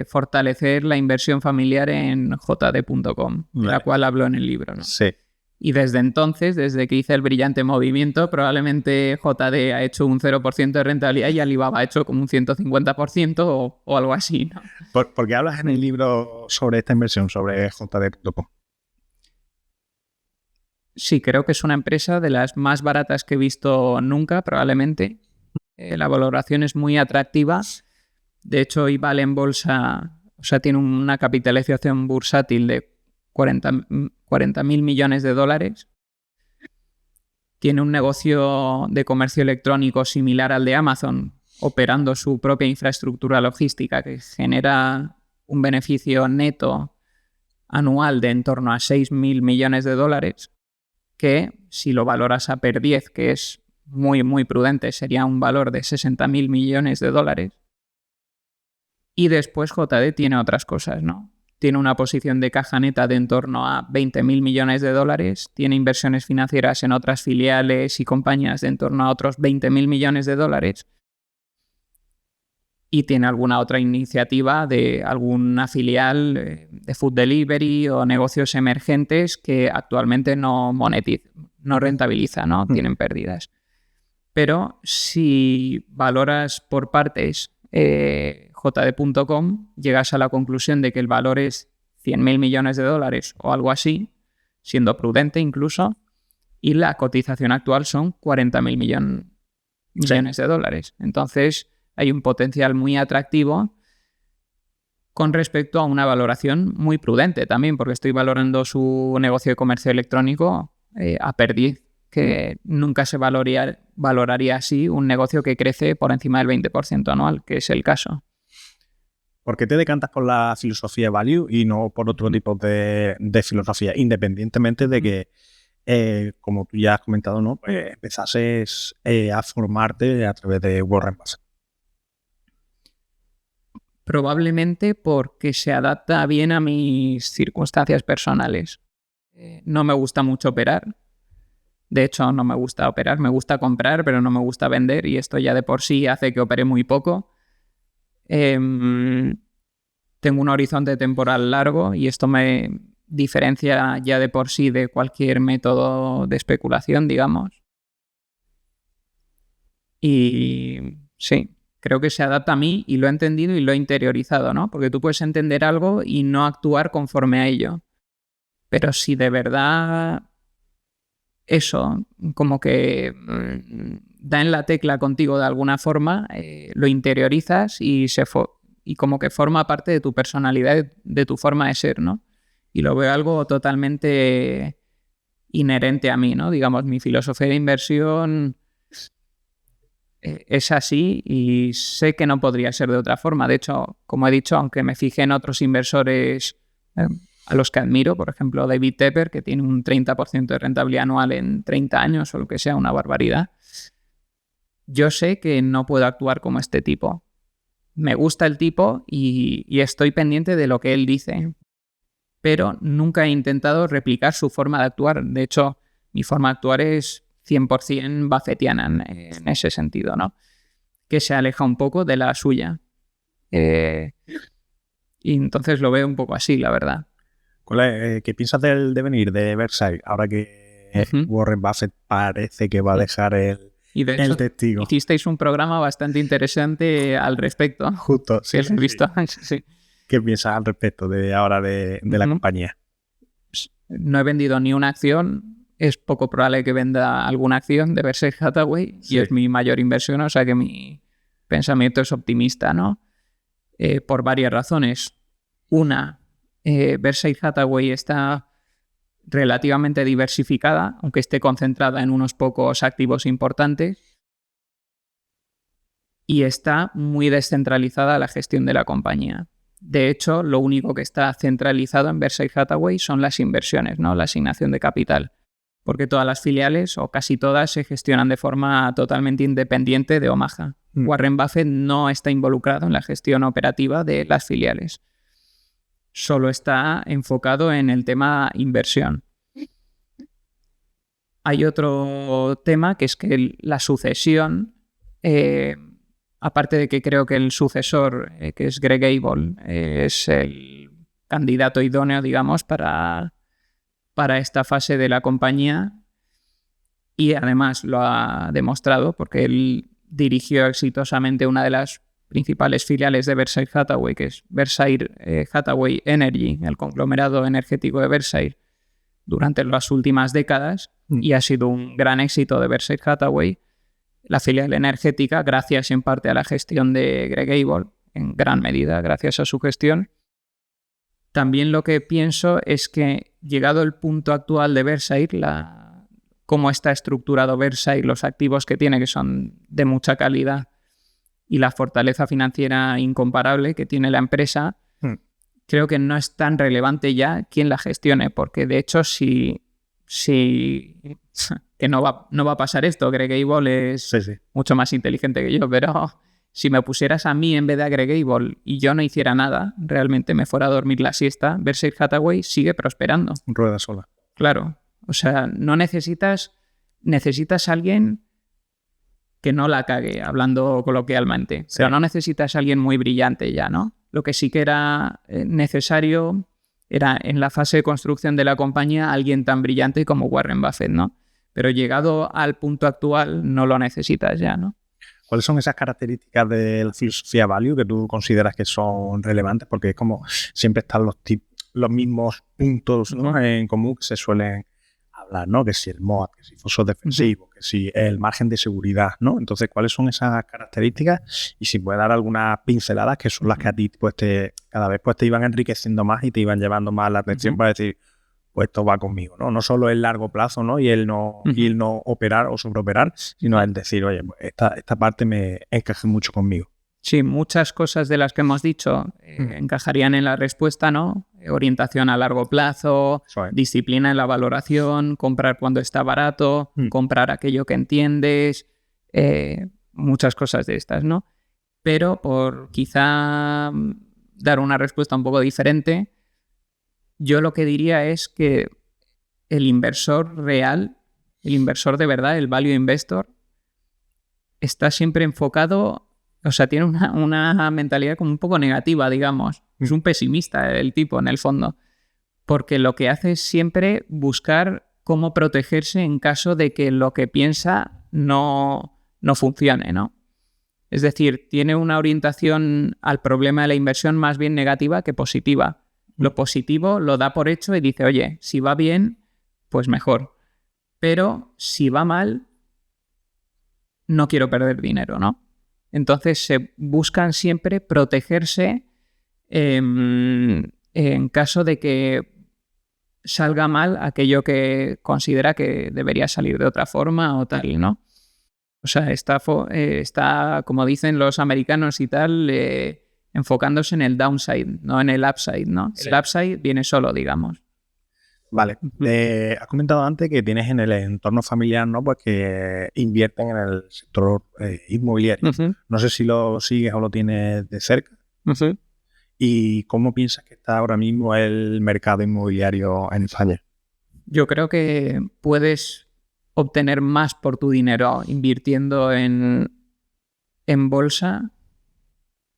fortalecer la inversión familiar en jd.com, de la cual hablo en el libro, ¿no? Sí. Y desde entonces, desde que hice el brillante movimiento, probablemente JD ha hecho un 0% de rentabilidad y Alibaba ha hecho como un 150% o algo así, ¿no? ¿Por qué hablas en el libro sobre esta inversión, sobre jd.com? Sí, creo que es una empresa de las más baratas que he visto nunca, probablemente. La valoración es muy atractiva. De hecho, hoy vale en bolsa, o sea, tiene una capitalización bursátil de 40.000 millones de dólares. Tiene un negocio de comercio electrónico similar al de Amazon, operando su propia infraestructura logística, que genera un beneficio neto anual de en torno a 6.000 millones de dólares. que si lo valoras a PER 10, que es muy, muy prudente, sería un valor de 60.000 millones de dólares. Y después JD tiene otras cosas, ¿no? Tiene una posición de caja neta de en torno a 20.000 millones de dólares, tiene inversiones financieras en otras filiales y compañías de en torno a otros 20.000 millones de dólares y tiene alguna otra iniciativa de alguna filial de food delivery o negocios emergentes que actualmente no rentabiliza, ¿no? Tienen pérdidas. Pero si valoras por partes JD.com, llegas a la conclusión de que el valor es 100.000 millones de dólares o algo así, siendo prudente incluso, y la cotización actual son 40.000 millones de dólares. Entonces hay un potencial muy atractivo con respecto a una valoración muy prudente también, porque estoy valorando su negocio de comercio electrónico a PER 10, que nunca se valoraría así un negocio que crece por encima del 20% anual, que es el caso. ¿Por qué te decantas por la filosofía value y no por otro tipo de filosofía? Independientemente de que, como tú ya has comentado, ¿no? Empezases a formarte a través de Warren Buffett. Probablemente porque se adapta bien a mis circunstancias personales. No me gusta mucho operar. De hecho, no me gusta operar. Me gusta comprar, pero no me gusta vender. Y esto ya de por sí hace que opere muy poco. Tengo un horizonte temporal largo y esto me diferencia ya de por sí de cualquier método de especulación, digamos. Y sí, creo que se adapta a mí y lo he entendido y lo he interiorizado, ¿no? Porque tú puedes entender algo y no actuar conforme a ello. Pero si de verdad eso como que da en la tecla contigo de alguna forma, lo interiorizas y como que forma parte de tu personalidad, de tu forma de ser, ¿no? Y lo veo algo totalmente inherente a mí, ¿no? Digamos, mi filosofía de inversión es así y sé que no podría ser de otra forma. De hecho, como he dicho, aunque me fijé en otros inversores a los que admiro, por ejemplo, David Tepper, que tiene un 30% de rentabilidad anual en 30 años o lo que sea, una barbaridad, yo sé que no puedo actuar como este tipo. Me gusta el tipo y estoy pendiente de lo que él dice, pero nunca he intentado replicar su forma de actuar. De hecho, mi forma de actuar es 100% buffettiana en ese sentido, ¿no? Que se aleja un poco de la suya. Y entonces lo veo un poco así, la verdad. ¿Qué piensas del devenir de Versailles ahora que Warren Buffett parece que va a dejar el testigo? Hicisteis un programa bastante interesante al respecto. Justo, sí. ¿Lo he visto? Sí. ¿Qué piensas al respecto de ahora de la compañía? No he vendido ni una acción. Es poco probable que venda alguna acción de Berkshire Hathaway y es mi mayor inversión, o sea que mi pensamiento es optimista, ¿no? Por varias razones. Una, Berkshire Hathaway está relativamente diversificada, aunque esté concentrada en unos pocos activos importantes, y está muy descentralizada la gestión de la compañía. De hecho, lo único que está centralizado en Berkshire Hathaway son las inversiones, ¿no? La asignación de capital, porque todas las filiales, o casi todas, se gestionan de forma totalmente independiente de Omaha. Warren Buffett no está involucrado en la gestión operativa de las filiales. Solo está enfocado en el tema inversión. Hay otro tema que es que la sucesión, aparte de que creo que el sucesor, que es Greg Abel, es el candidato idóneo, digamos, para esta fase de la compañía, y además lo ha demostrado porque él dirigió exitosamente una de las principales filiales de Berkshire Hathaway, que es Berkshire Hathaway Energy, el conglomerado energético de Berkshire, durante las últimas décadas, y ha sido un gran éxito de Berkshire Hathaway, la filial energética, gracias en parte a la gestión de Greg Abel, en gran medida gracias a su gestión. También lo que pienso es que, llegado el punto actual de Berkshire, cómo está estructurado Berkshire, los activos que tiene, que son de mucha calidad, y la fortaleza financiera incomparable que tiene la empresa, creo que no es tan relevante ya quién la gestione, porque de hecho si si que no va a pasar esto. Agreeable es mucho más inteligente que yo, pero si me pusieras a mí en vez de Agreeable y yo no hiciera nada, realmente me fuera a dormir la siesta, Berkshire Hathaway sigue prosperando. Rueda sola. Claro. O sea, no necesitas a alguien que no la cague, hablando coloquialmente. Pero no necesitas a alguien muy brillante ya, ¿no? Lo que sí que era necesario era en la fase de construcción de la compañía alguien tan brillante como Warren Buffett, ¿no? Pero llegado al punto actual no lo necesitas ya, ¿no? ¿Cuáles son esas características de la filosofía value que tú consideras que son relevantes? Porque es como siempre están los mismos puntos, ¿no?, en común que se suelen hablar, ¿no? Que si el MOAT, que si fosos defensivos, que si el margen de seguridad, ¿no? Entonces, ¿cuáles son esas características? Y si puedes dar algunas pinceladas que son las que a ti pues, cada vez pues, te iban enriqueciendo más y te iban llevando más la atención para decir, pues esto va conmigo, ¿no? No solo el largo plazo, ¿no? Y el no operar o sobreoperar, sino el decir, oye, pues esta parte me encaja mucho conmigo. Sí, muchas cosas de las que hemos dicho encajarían en la respuesta, ¿no? Orientación a largo plazo, disciplina en la valoración, comprar cuando está barato, comprar aquello que entiendes, muchas cosas de estas, ¿no? Pero por quizá dar una respuesta un poco diferente, yo lo que diría es que el inversor real, el inversor de verdad, el value investor, está siempre enfocado, o sea, tiene una mentalidad como un poco negativa, digamos. Es un pesimista el tipo, en el fondo. Porque lo que hace es siempre buscar cómo protegerse en caso de que lo que piensa no funcione, ¿no? Es decir, tiene una orientación al problema de la inversión más bien negativa que positiva. Lo positivo lo da por hecho y dice, oye, si va bien, pues mejor. Pero si va mal, no quiero perder dinero, ¿no? Entonces se buscan siempre protegerse en caso de que salga mal aquello que considera que debería salir de otra forma o tal, ¿no? O sea, está como dicen los americanos y tal, enfocándose en el downside, no en el upside, ¿no? Sí. El upside viene solo, digamos. Vale. Has comentado antes que tienes en el entorno familiar, ¿no? Pues que invierten en el sector inmobiliario. No sé si lo sigues o lo tienes de cerca. ¿Y cómo piensas que está ahora mismo el mercado inmobiliario en España? Yo creo que puedes obtener más por tu dinero invirtiendo en bolsa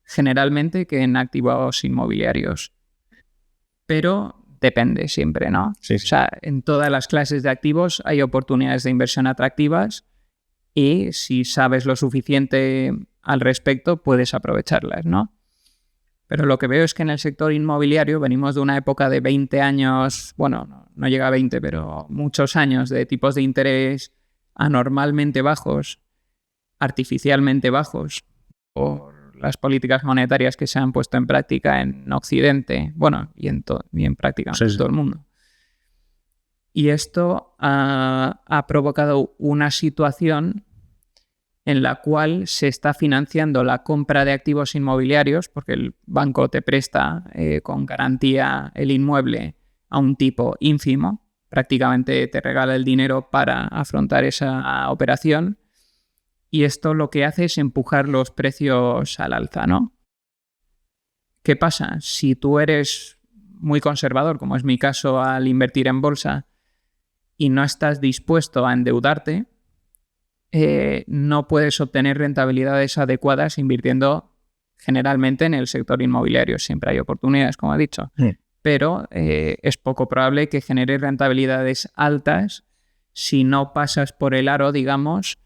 generalmente que en activos inmobiliarios. Pero depende siempre, ¿no? Sí. O sea, en todas las clases de activos hay oportunidades de inversión atractivas y si sabes lo suficiente al respecto puedes aprovecharlas, ¿no? Pero lo que veo es que en el sector inmobiliario venimos de una época de 20 años, bueno, no llega a 20, pero muchos años de tipos de interés anormalmente bajos, artificialmente bajos, por las políticas monetarias que se han puesto en práctica en Occidente, bueno, y en práctica en todo el mundo. Y esto ha provocado una situación en la cual se está financiando la compra de activos inmobiliarios, porque el banco te presta con garantía el inmueble a un tipo ínfimo, prácticamente te regala el dinero para afrontar esa operación, y esto lo que hace es empujar los precios al alza, ¿no? ¿Qué pasa? Si tú eres muy conservador, como es mi caso al invertir en bolsa, y no estás dispuesto a endeudarte, no puedes obtener rentabilidades adecuadas invirtiendo generalmente en el sector inmobiliario. Siempre hay oportunidades, como he dicho, pero es poco probable que genere rentabilidades altas si no pasas por el aro, digamos,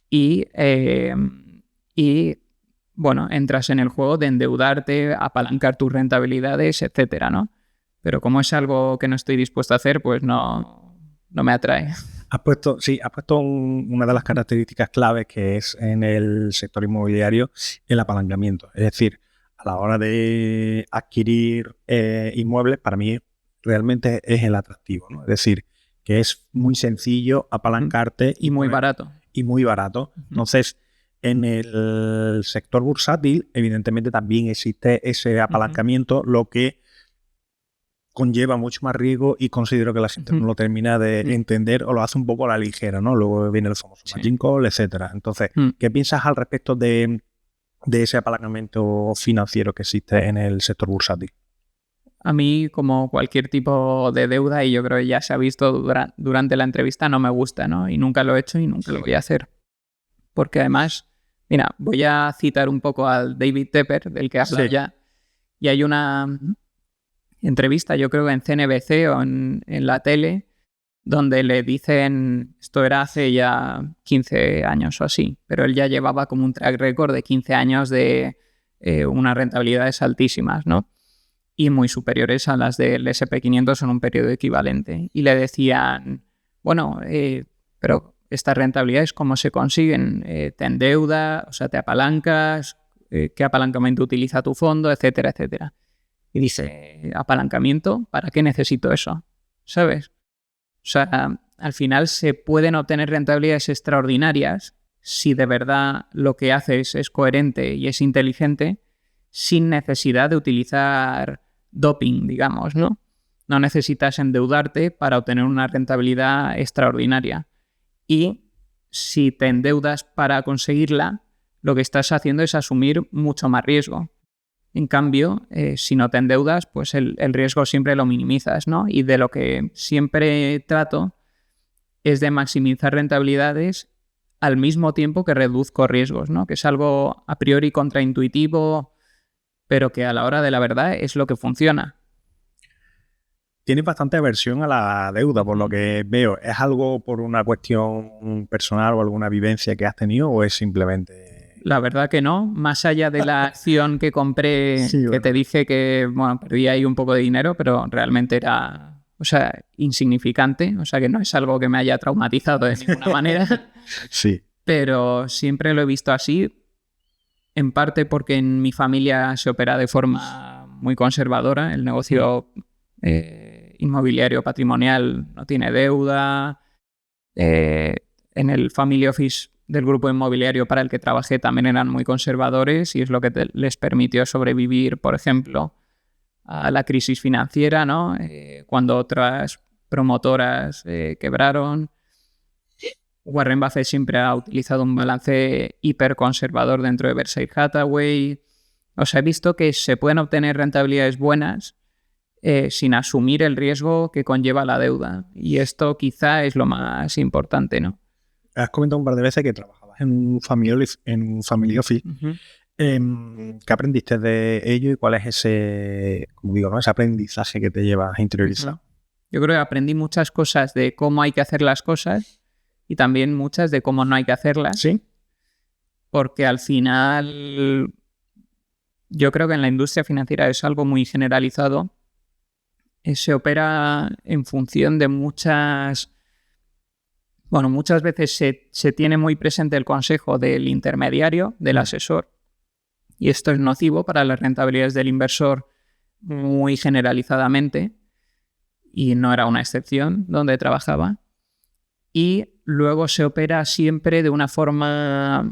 y bueno, entras en el juego de endeudarte, apalancar tus rentabilidades, etcétera, ¿no? Pero como es algo que no estoy dispuesto a hacer, pues no me atrae. Has puesto una de las características claves que es en el sector inmobiliario el apalancamiento. Es decir, a la hora de adquirir inmuebles, para mí realmente es el atractivo, ¿no? Es decir, que es muy sencillo apalancarte. Y muy barato. Y muy barato. Entonces, en el sector bursátil, evidentemente también existe ese apalancamiento, lo que conlleva mucho más riesgo y considero que la gente no lo termina de entender o lo hace un poco a la ligera, ¿no? Luego viene el famoso margin call, etcétera. Entonces, ¿qué piensas al respecto de ese apalancamiento financiero que existe en el sector bursátil? A mí, como cualquier tipo de deuda, y yo creo que ya se ha visto durante la entrevista, no me gusta, ¿no? Y nunca lo he hecho y nunca lo voy a hacer. Porque además, mira, voy a citar un poco al David Tepper, del que hablo ya, y hay una entrevista, yo creo que en CNBC o en la tele, donde le dicen, esto era hace ya 15 años o así, pero él ya llevaba como un track record de 15 años de unas rentabilidades altísimas, ¿no? Y muy superiores a las del SP500 en un periodo equivalente. Y le decían, bueno, pero estas rentabilidades, ¿cómo se consiguen? ¿Te endeudas? O sea, ¿te apalancas? ¿Qué apalancamiento utiliza tu fondo? Etcétera, etcétera. Y dice, ¿apalancamiento? ¿Para qué necesito eso? ¿Sabes? O sea, al final se pueden obtener rentabilidades extraordinarias si de verdad lo que haces es coherente y es inteligente, sin necesidad de utilizar doping, digamos, ¿no? No necesitas endeudarte para obtener una rentabilidad extraordinaria. Y si te endeudas para conseguirla, lo que estás haciendo es asumir mucho más riesgo. En cambio, si no te endeudas, pues el riesgo siempre lo minimizas, ¿no? Y de lo que siempre trato es de maximizar rentabilidades al mismo tiempo que reduzco riesgos, ¿no? Que es algo a priori contraintuitivo, pero que a la hora de la verdad es lo que funciona. Tienes bastante aversión a la deuda, por lo que veo. ¿Es algo por una cuestión personal o alguna vivencia que has tenido o es simplemente...? La verdad que no. Más allá de la acción que compré, que te dije que, bueno, perdí ahí un poco de dinero, pero realmente era, o sea, insignificante. O sea, que no es algo que me haya traumatizado de ninguna manera. Sí. Pero siempre lo he visto así, en parte porque en mi familia se opera de forma muy conservadora. El negocio inmobiliario patrimonial no tiene deuda. En el family office del grupo inmobiliario para el que trabajé también eran muy conservadores y es lo que les permitió sobrevivir, por ejemplo, a la crisis financiera, ¿no? Cuando otras promotoras quebraron. Warren Buffett siempre ha utilizado un balance hiperconservador dentro de Berkshire Hathaway. O sea, he visto que se pueden obtener rentabilidades buenas sin asumir el riesgo que conlleva la deuda. Y esto quizá es lo más importante, ¿no? Has comentado un par de veces que trabajabas en un family office. ¿Qué aprendiste de ello y cuál es ese, como digo, ¿no? ese aprendizaje que te llevas a interiorizar? Yo creo que aprendí muchas cosas de cómo hay que hacer las cosas y también muchas de cómo no hay que hacerlas. Sí. Porque al final yo creo que en la industria financiera es algo muy generalizado. Se opera en función de muchas veces se tiene muy presente el consejo del intermediario, del asesor, y esto es nocivo para las rentabilidades del inversor muy generalizadamente, y no era una excepción donde trabajaba. Y luego se opera siempre de una forma,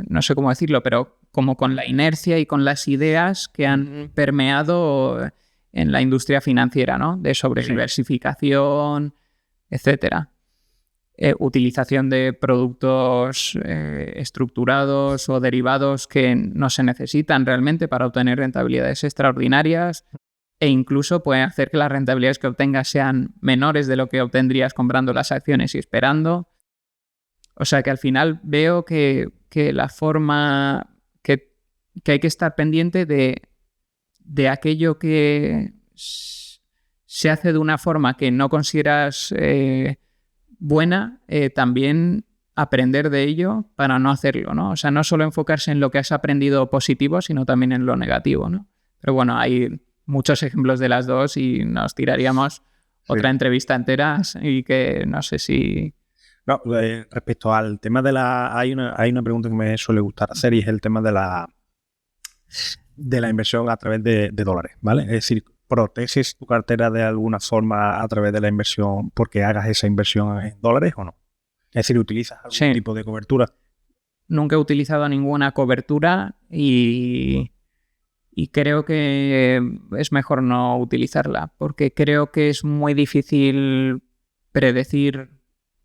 no sé cómo decirlo, pero como con la inercia y con las ideas que han permeado en la industria financiera, ¿no? De sobrediversificación, etcétera. Utilización de productos estructurados o derivados que no se necesitan realmente para obtener rentabilidades extraordinarias e incluso pueden hacer que las rentabilidades que obtengas sean menores de lo que obtendrías comprando las acciones y esperando. O sea que al final veo que la forma que hay que estar pendiente de aquello que se hace de una forma que no consideras buena, también aprender de ello para no hacerlo, ¿no? O sea, no solo enfocarse en lo que has aprendido positivo, sino también en lo negativo, ¿no? Pero bueno, hay muchos ejemplos de las dos y nos tiraríamos otra entrevista entera y que no sé si... No, respecto al tema de la... Hay una pregunta que me suele gustar hacer y es el tema de la inversión a través de dólares, ¿vale? Es decir, ¿proteges tu cartera de alguna forma a través de la inversión porque hagas esa inversión en dólares o no? Es decir, ¿utilizas algún tipo de cobertura? Nunca he utilizado ninguna cobertura y y creo que es mejor no utilizarla, porque creo que es muy difícil predecir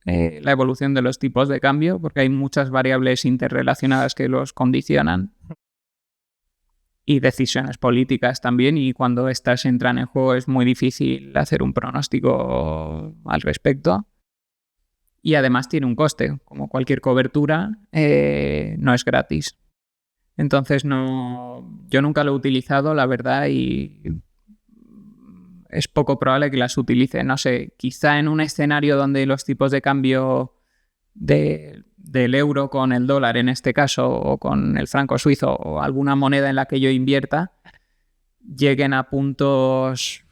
la evolución de los tipos de cambio, porque hay muchas variables interrelacionadas que los condicionan y decisiones políticas también, y cuando estas entran en juego es muy difícil hacer un pronóstico al respecto. Y además tiene un coste, como cualquier cobertura, no es gratis. Entonces yo nunca lo he utilizado, la verdad, y es poco probable que las utilice. No sé, quizá en un escenario donde los tipos de cambio del euro con el dólar, en este caso, o con el franco suizo, o alguna moneda en la que yo invierta, lleguen a puntos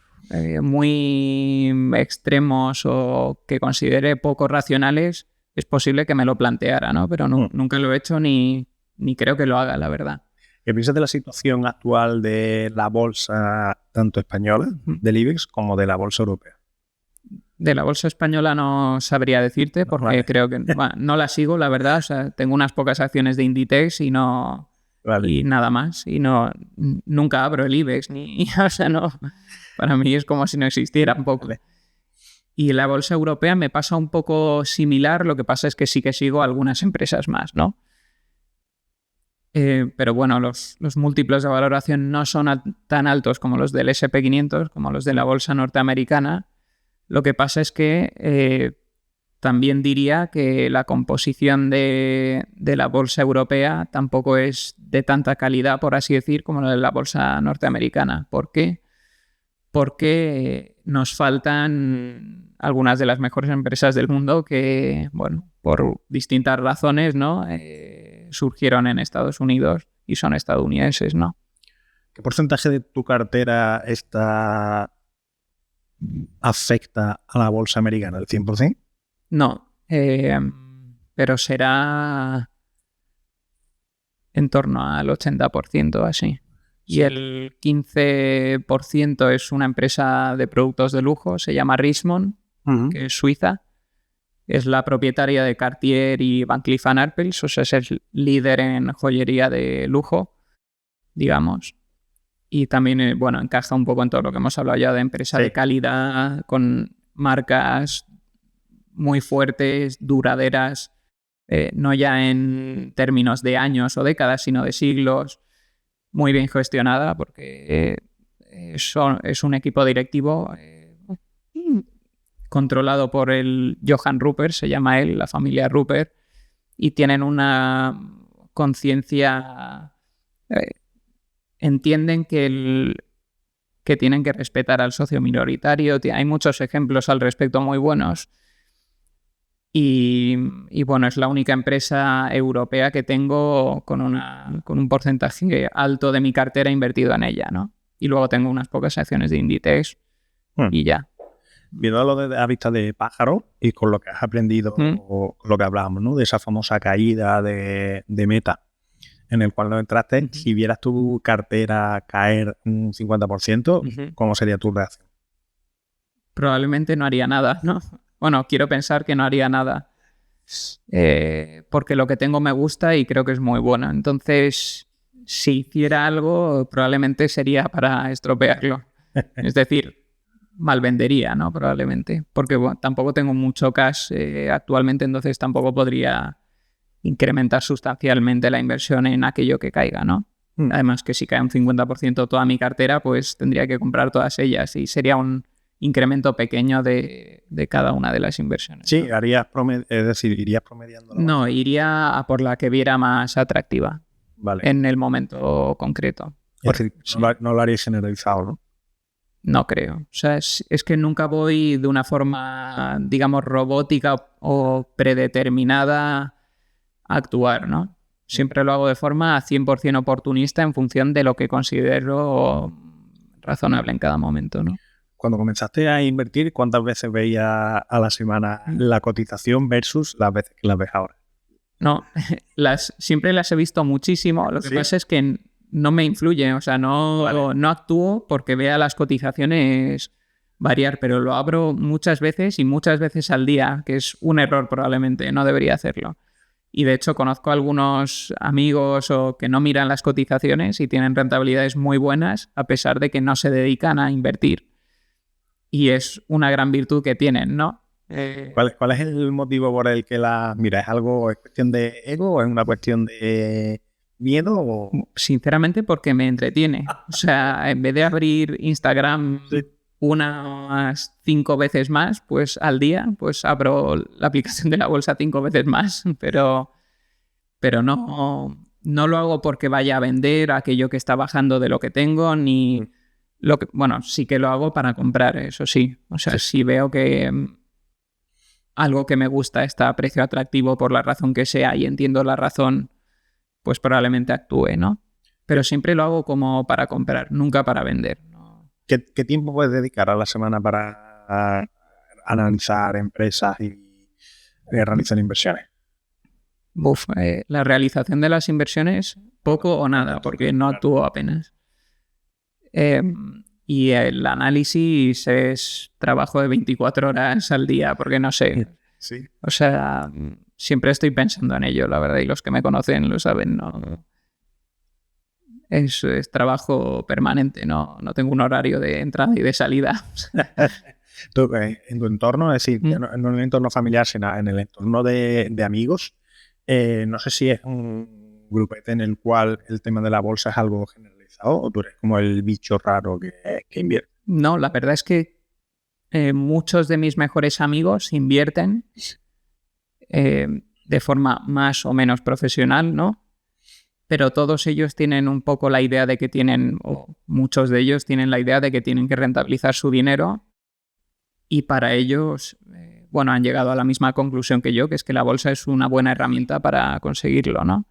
muy extremos o que considere poco racionales, es posible que me lo planteara, ¿no? Pero nunca lo he hecho ni creo que lo haga, la verdad. ¿Qué piensas de la situación actual de la bolsa, tanto española, del IBEX, como de la bolsa europea? De la bolsa española no sabría decirte, porque creo que no la sigo, la verdad. O sea, tengo unas pocas acciones de Inditex y no... Y nada más. Y nunca abro el IBEX. O sea, no... Para mí es como si no existiera un poco. Y la bolsa europea me pasa un poco similar. Lo que pasa es que sí que sigo algunas empresas más, ¿no? Pero bueno, los múltiplos de valoración no son tan altos como los del S&P 500, como los de la bolsa norteamericana. Lo que pasa es que también diría que la composición de la bolsa europea tampoco es de tanta calidad, por así decir, como la de la bolsa norteamericana. ¿Por qué? Porque nos faltan algunas de las mejores empresas del mundo que, bueno, por distintas razones, ¿no? Surgieron en Estados Unidos y son estadounidenses, ¿no? ¿Qué porcentaje de tu cartera afecta a la bolsa americana? ¿El 100%? No, pero será en torno al 80%, así. Y el 15% es una empresa de productos de lujo, se llama Richemont, que es suiza. Es la propietaria de Cartier y Van Cleef & Arpels, o sea, es el líder en joyería de lujo, digamos. Y también, bueno, encaja un poco en todo lo que hemos hablado ya de empresa de calidad, con marcas muy fuertes, duraderas, no ya en términos de años o décadas, sino de siglos. Muy bien gestionada, porque es un equipo directivo controlado por el Johann Rupert, se llama él, la familia Rupert, y tienen una conciencia, entienden que tienen que respetar al socio minoritario. Hay muchos ejemplos al respecto muy buenos. Y bueno, es la única empresa europea que tengo con un porcentaje alto de mi cartera invertido en ella, ¿no? Y luego tengo unas pocas acciones de Inditex y ya. Viendo lo a vista de pájaro y con lo que has aprendido, o lo que hablábamos, ¿no? De esa famosa caída de Meta, en el cual no entraste, si vieras tu cartera caer un 50%, ¿cómo sería tu reacción? Probablemente no haría nada, ¿no? Bueno, quiero pensar que no haría nada, porque lo que tengo me gusta y creo que es muy bueno. Entonces, si hiciera algo, probablemente sería para estropearlo. Es decir, malvendería, ¿no? Probablemente, porque bueno, tampoco tengo mucho cash actualmente, entonces tampoco podría incrementar sustancialmente la inversión en aquello que caiga, ¿no? Además que si cae un 50% toda mi cartera, pues tendría que comprar todas ellas y sería un incremento pequeño de cada una de las inversiones. Sí, ¿no? Es decir, irías promediando. No, iría a por la que viera más atractiva, vale, en el momento concreto. Es decir, no lo harías generalizado, ¿no? No creo. O sea, es que nunca voy de una forma, digamos, robótica o predeterminada a actuar, ¿no? Siempre lo hago de forma 100% oportunista en función de lo que considero razonable en cada momento, ¿no? Cuando comenzaste a invertir, ¿cuántas veces veías a la semana la cotización versus las veces que las ves ahora? No, siempre las he visto muchísimo. Lo que pasa es que no me influye, o sea, no actúo porque vea las cotizaciones variar, pero lo abro muchas veces y muchas veces al día, que es un error probablemente, no debería hacerlo. Y de hecho conozco algunos amigos o que no miran las cotizaciones y tienen rentabilidades muy buenas a pesar de que no se dedican a invertir. Y es una gran virtud que tienen, ¿no? ¿Cuál es el motivo por el que mira, es cuestión de ego o es una cuestión de miedo? O... Sinceramente, porque me entretiene. O sea, en vez de abrir Instagram Sí. unas 5 veces más, pues al día, pues abro la aplicación de la bolsa 5 veces más, pero no lo hago porque vaya a vender aquello que está bajando de lo que tengo, ni lo que, bueno, sí que lo hago para comprar, eso sí. O sea, si veo que algo que me gusta está a precio atractivo por la razón que sea y entiendo la razón, pues probablemente actúe, ¿no? Pero siempre lo hago como para comprar, nunca para vender. ¿Qué tiempo puedes dedicar a la semana para analizar empresas y realizar inversiones? La realización de las inversiones, poco o nada, porque no actúo apenas. Y el análisis es trabajo de 24 horas al día, porque no sé. Sí. O sea, siempre estoy pensando en ello, la verdad, y los que me conocen lo saben, ¿no? Es trabajo permanente, no tengo un horario de entrada y de salida. Tú, en tu entorno, es decir, no en el entorno familiar, sino en el entorno de amigos, no sé si es un grupete en el cual el tema de la bolsa es algo generalizado o tú eres como el bicho raro que invierte. No, la verdad es que muchos de mis mejores amigos invierten de forma más o menos profesional, ¿no? Pero todos ellos tienen un poco la idea de que tienen, o muchos de ellos tienen la idea de que tienen que rentabilizar su dinero y para ellos, bueno, han llegado a la misma conclusión que yo, que es que la bolsa es una buena herramienta para conseguirlo, ¿no?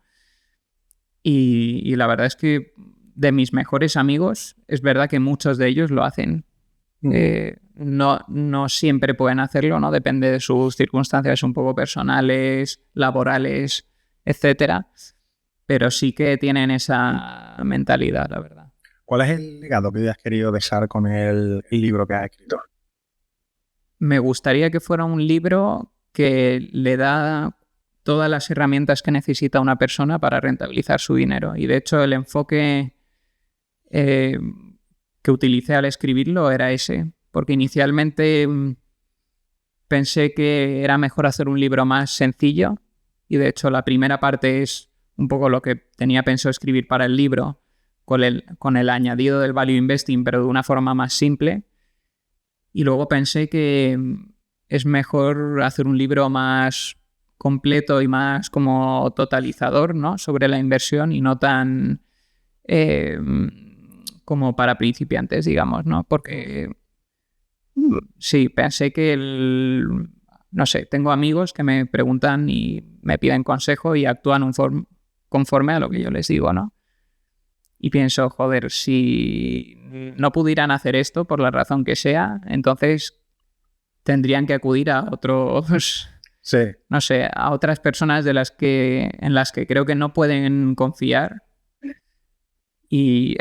Y la verdad es que de mis mejores amigos, es verdad que muchos de ellos lo hacen. No siempre pueden hacerlo, ¿no? Depende de sus circunstancias un poco personales, laborales, etcétera. Pero sí que tienen esa mentalidad, la verdad. ¿Cuál es el legado que has querido dejar con el libro que has escrito? Me gustaría que fuera un libro que le da todas las herramientas que necesita una persona para rentabilizar su dinero. Y de hecho el enfoque que utilicé al escribirlo era ese. Porque inicialmente pensé que era mejor hacer un libro más sencillo. Y de hecho la primera parte es un poco lo que tenía pensado escribir para el libro, con el añadido del value investing, pero de una forma más simple. Y luego pensé que es mejor hacer un libro más completo y más como totalizador, ¿no? Sobre la inversión y no tan como para principiantes, digamos, ¿no? Porque sí, pensé que no sé, tengo amigos que me preguntan y me piden consejo y actúan conforme a lo que yo les digo, ¿no? Y pienso, joder, si no pudieran hacer esto por la razón que sea, entonces tendrían que acudir a otros, sí. No sé, a otras personas en las que creo que no pueden confiar y,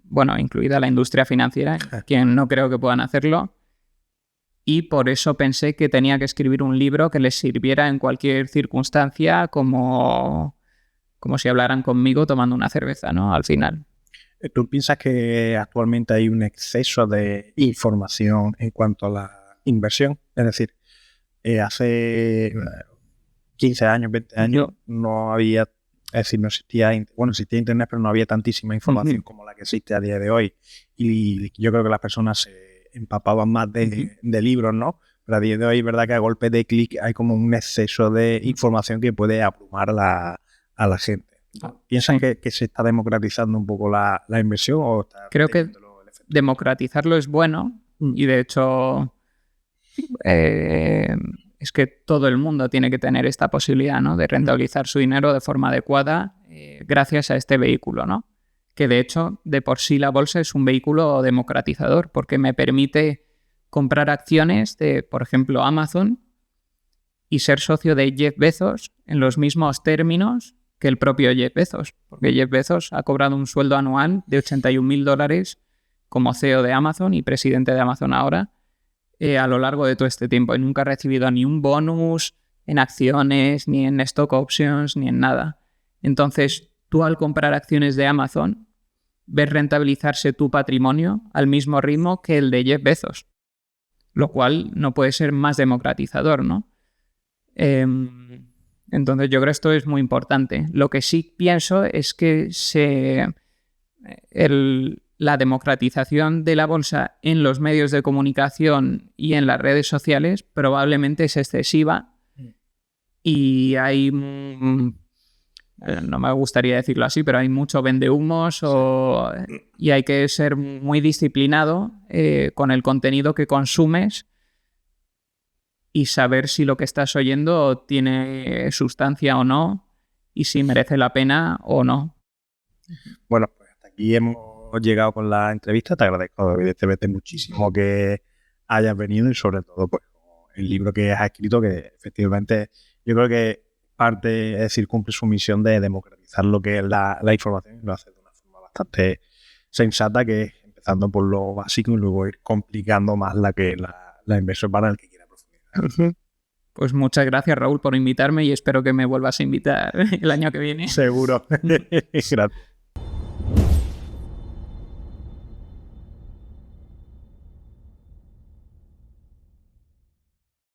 bueno, incluida la industria financiera, quien no creo que puedan hacerlo. Y por eso pensé que tenía que escribir un libro que les sirviera en cualquier circunstancia como si hablaran conmigo tomando una cerveza, ¿no? Al final. ¿Tú piensas que actualmente hay un exceso de información en cuanto a la inversión? Es decir, hace 15 años, 20 años no había, es decir, no existía, bueno, existía internet, pero no había tantísima información como la que existe a día de hoy. Y yo creo que las personas se empapaban más de libros, ¿no? Pero a día de hoy es verdad que a golpe de clic hay como un exceso de información que puede abrumar a la gente. ¿Piensan que se está democratizando un poco la inversión? ¿O creo que democratizarlo es bueno y de hecho es que todo el mundo tiene que tener esta posibilidad, ¿no? De rentabilizar su dinero de forma adecuada gracias a este vehículo, ¿no? Que de hecho de por sí la bolsa es un vehículo democratizador porque me permite comprar acciones de, por ejemplo, Amazon y ser socio de Jeff Bezos en los mismos términos que el propio Jeff Bezos, porque Jeff Bezos ha cobrado un sueldo anual de $81.000 como CEO de Amazon y presidente de Amazon ahora a lo largo de todo este tiempo y nunca ha recibido ni un bonus, en acciones, ni en stock options, ni en nada. Entonces, tú al comprar acciones de Amazon, ves rentabilizarse tu patrimonio al mismo ritmo que el de Jeff Bezos, lo cual no puede ser más democratizador, ¿no? Entonces, yo creo que esto es muy importante. Lo que sí pienso es que la democratización de la bolsa en los medios de comunicación y en las redes sociales probablemente es excesiva y hay, no me gustaría decirlo así, pero hay mucho vendehumos y hay que ser muy disciplinado con el contenido que consumes y saber si lo que estás oyendo tiene sustancia o no y si merece la pena o no. Bueno, pues hasta aquí hemos llegado con la entrevista. Te agradezco evidentemente muchísimo que hayas venido y sobre todo pues el libro que has escrito, que efectivamente yo creo que parte, es decir, cumple su misión de democratizar lo que es la información y lo hace de una forma bastante sensata, que es empezando por lo básico y luego ir complicando más la inversión para el que quiera profundizar. Pues muchas gracias, Raúl, por invitarme y espero que me vuelvas a invitar el año que viene. Seguro. Gracias.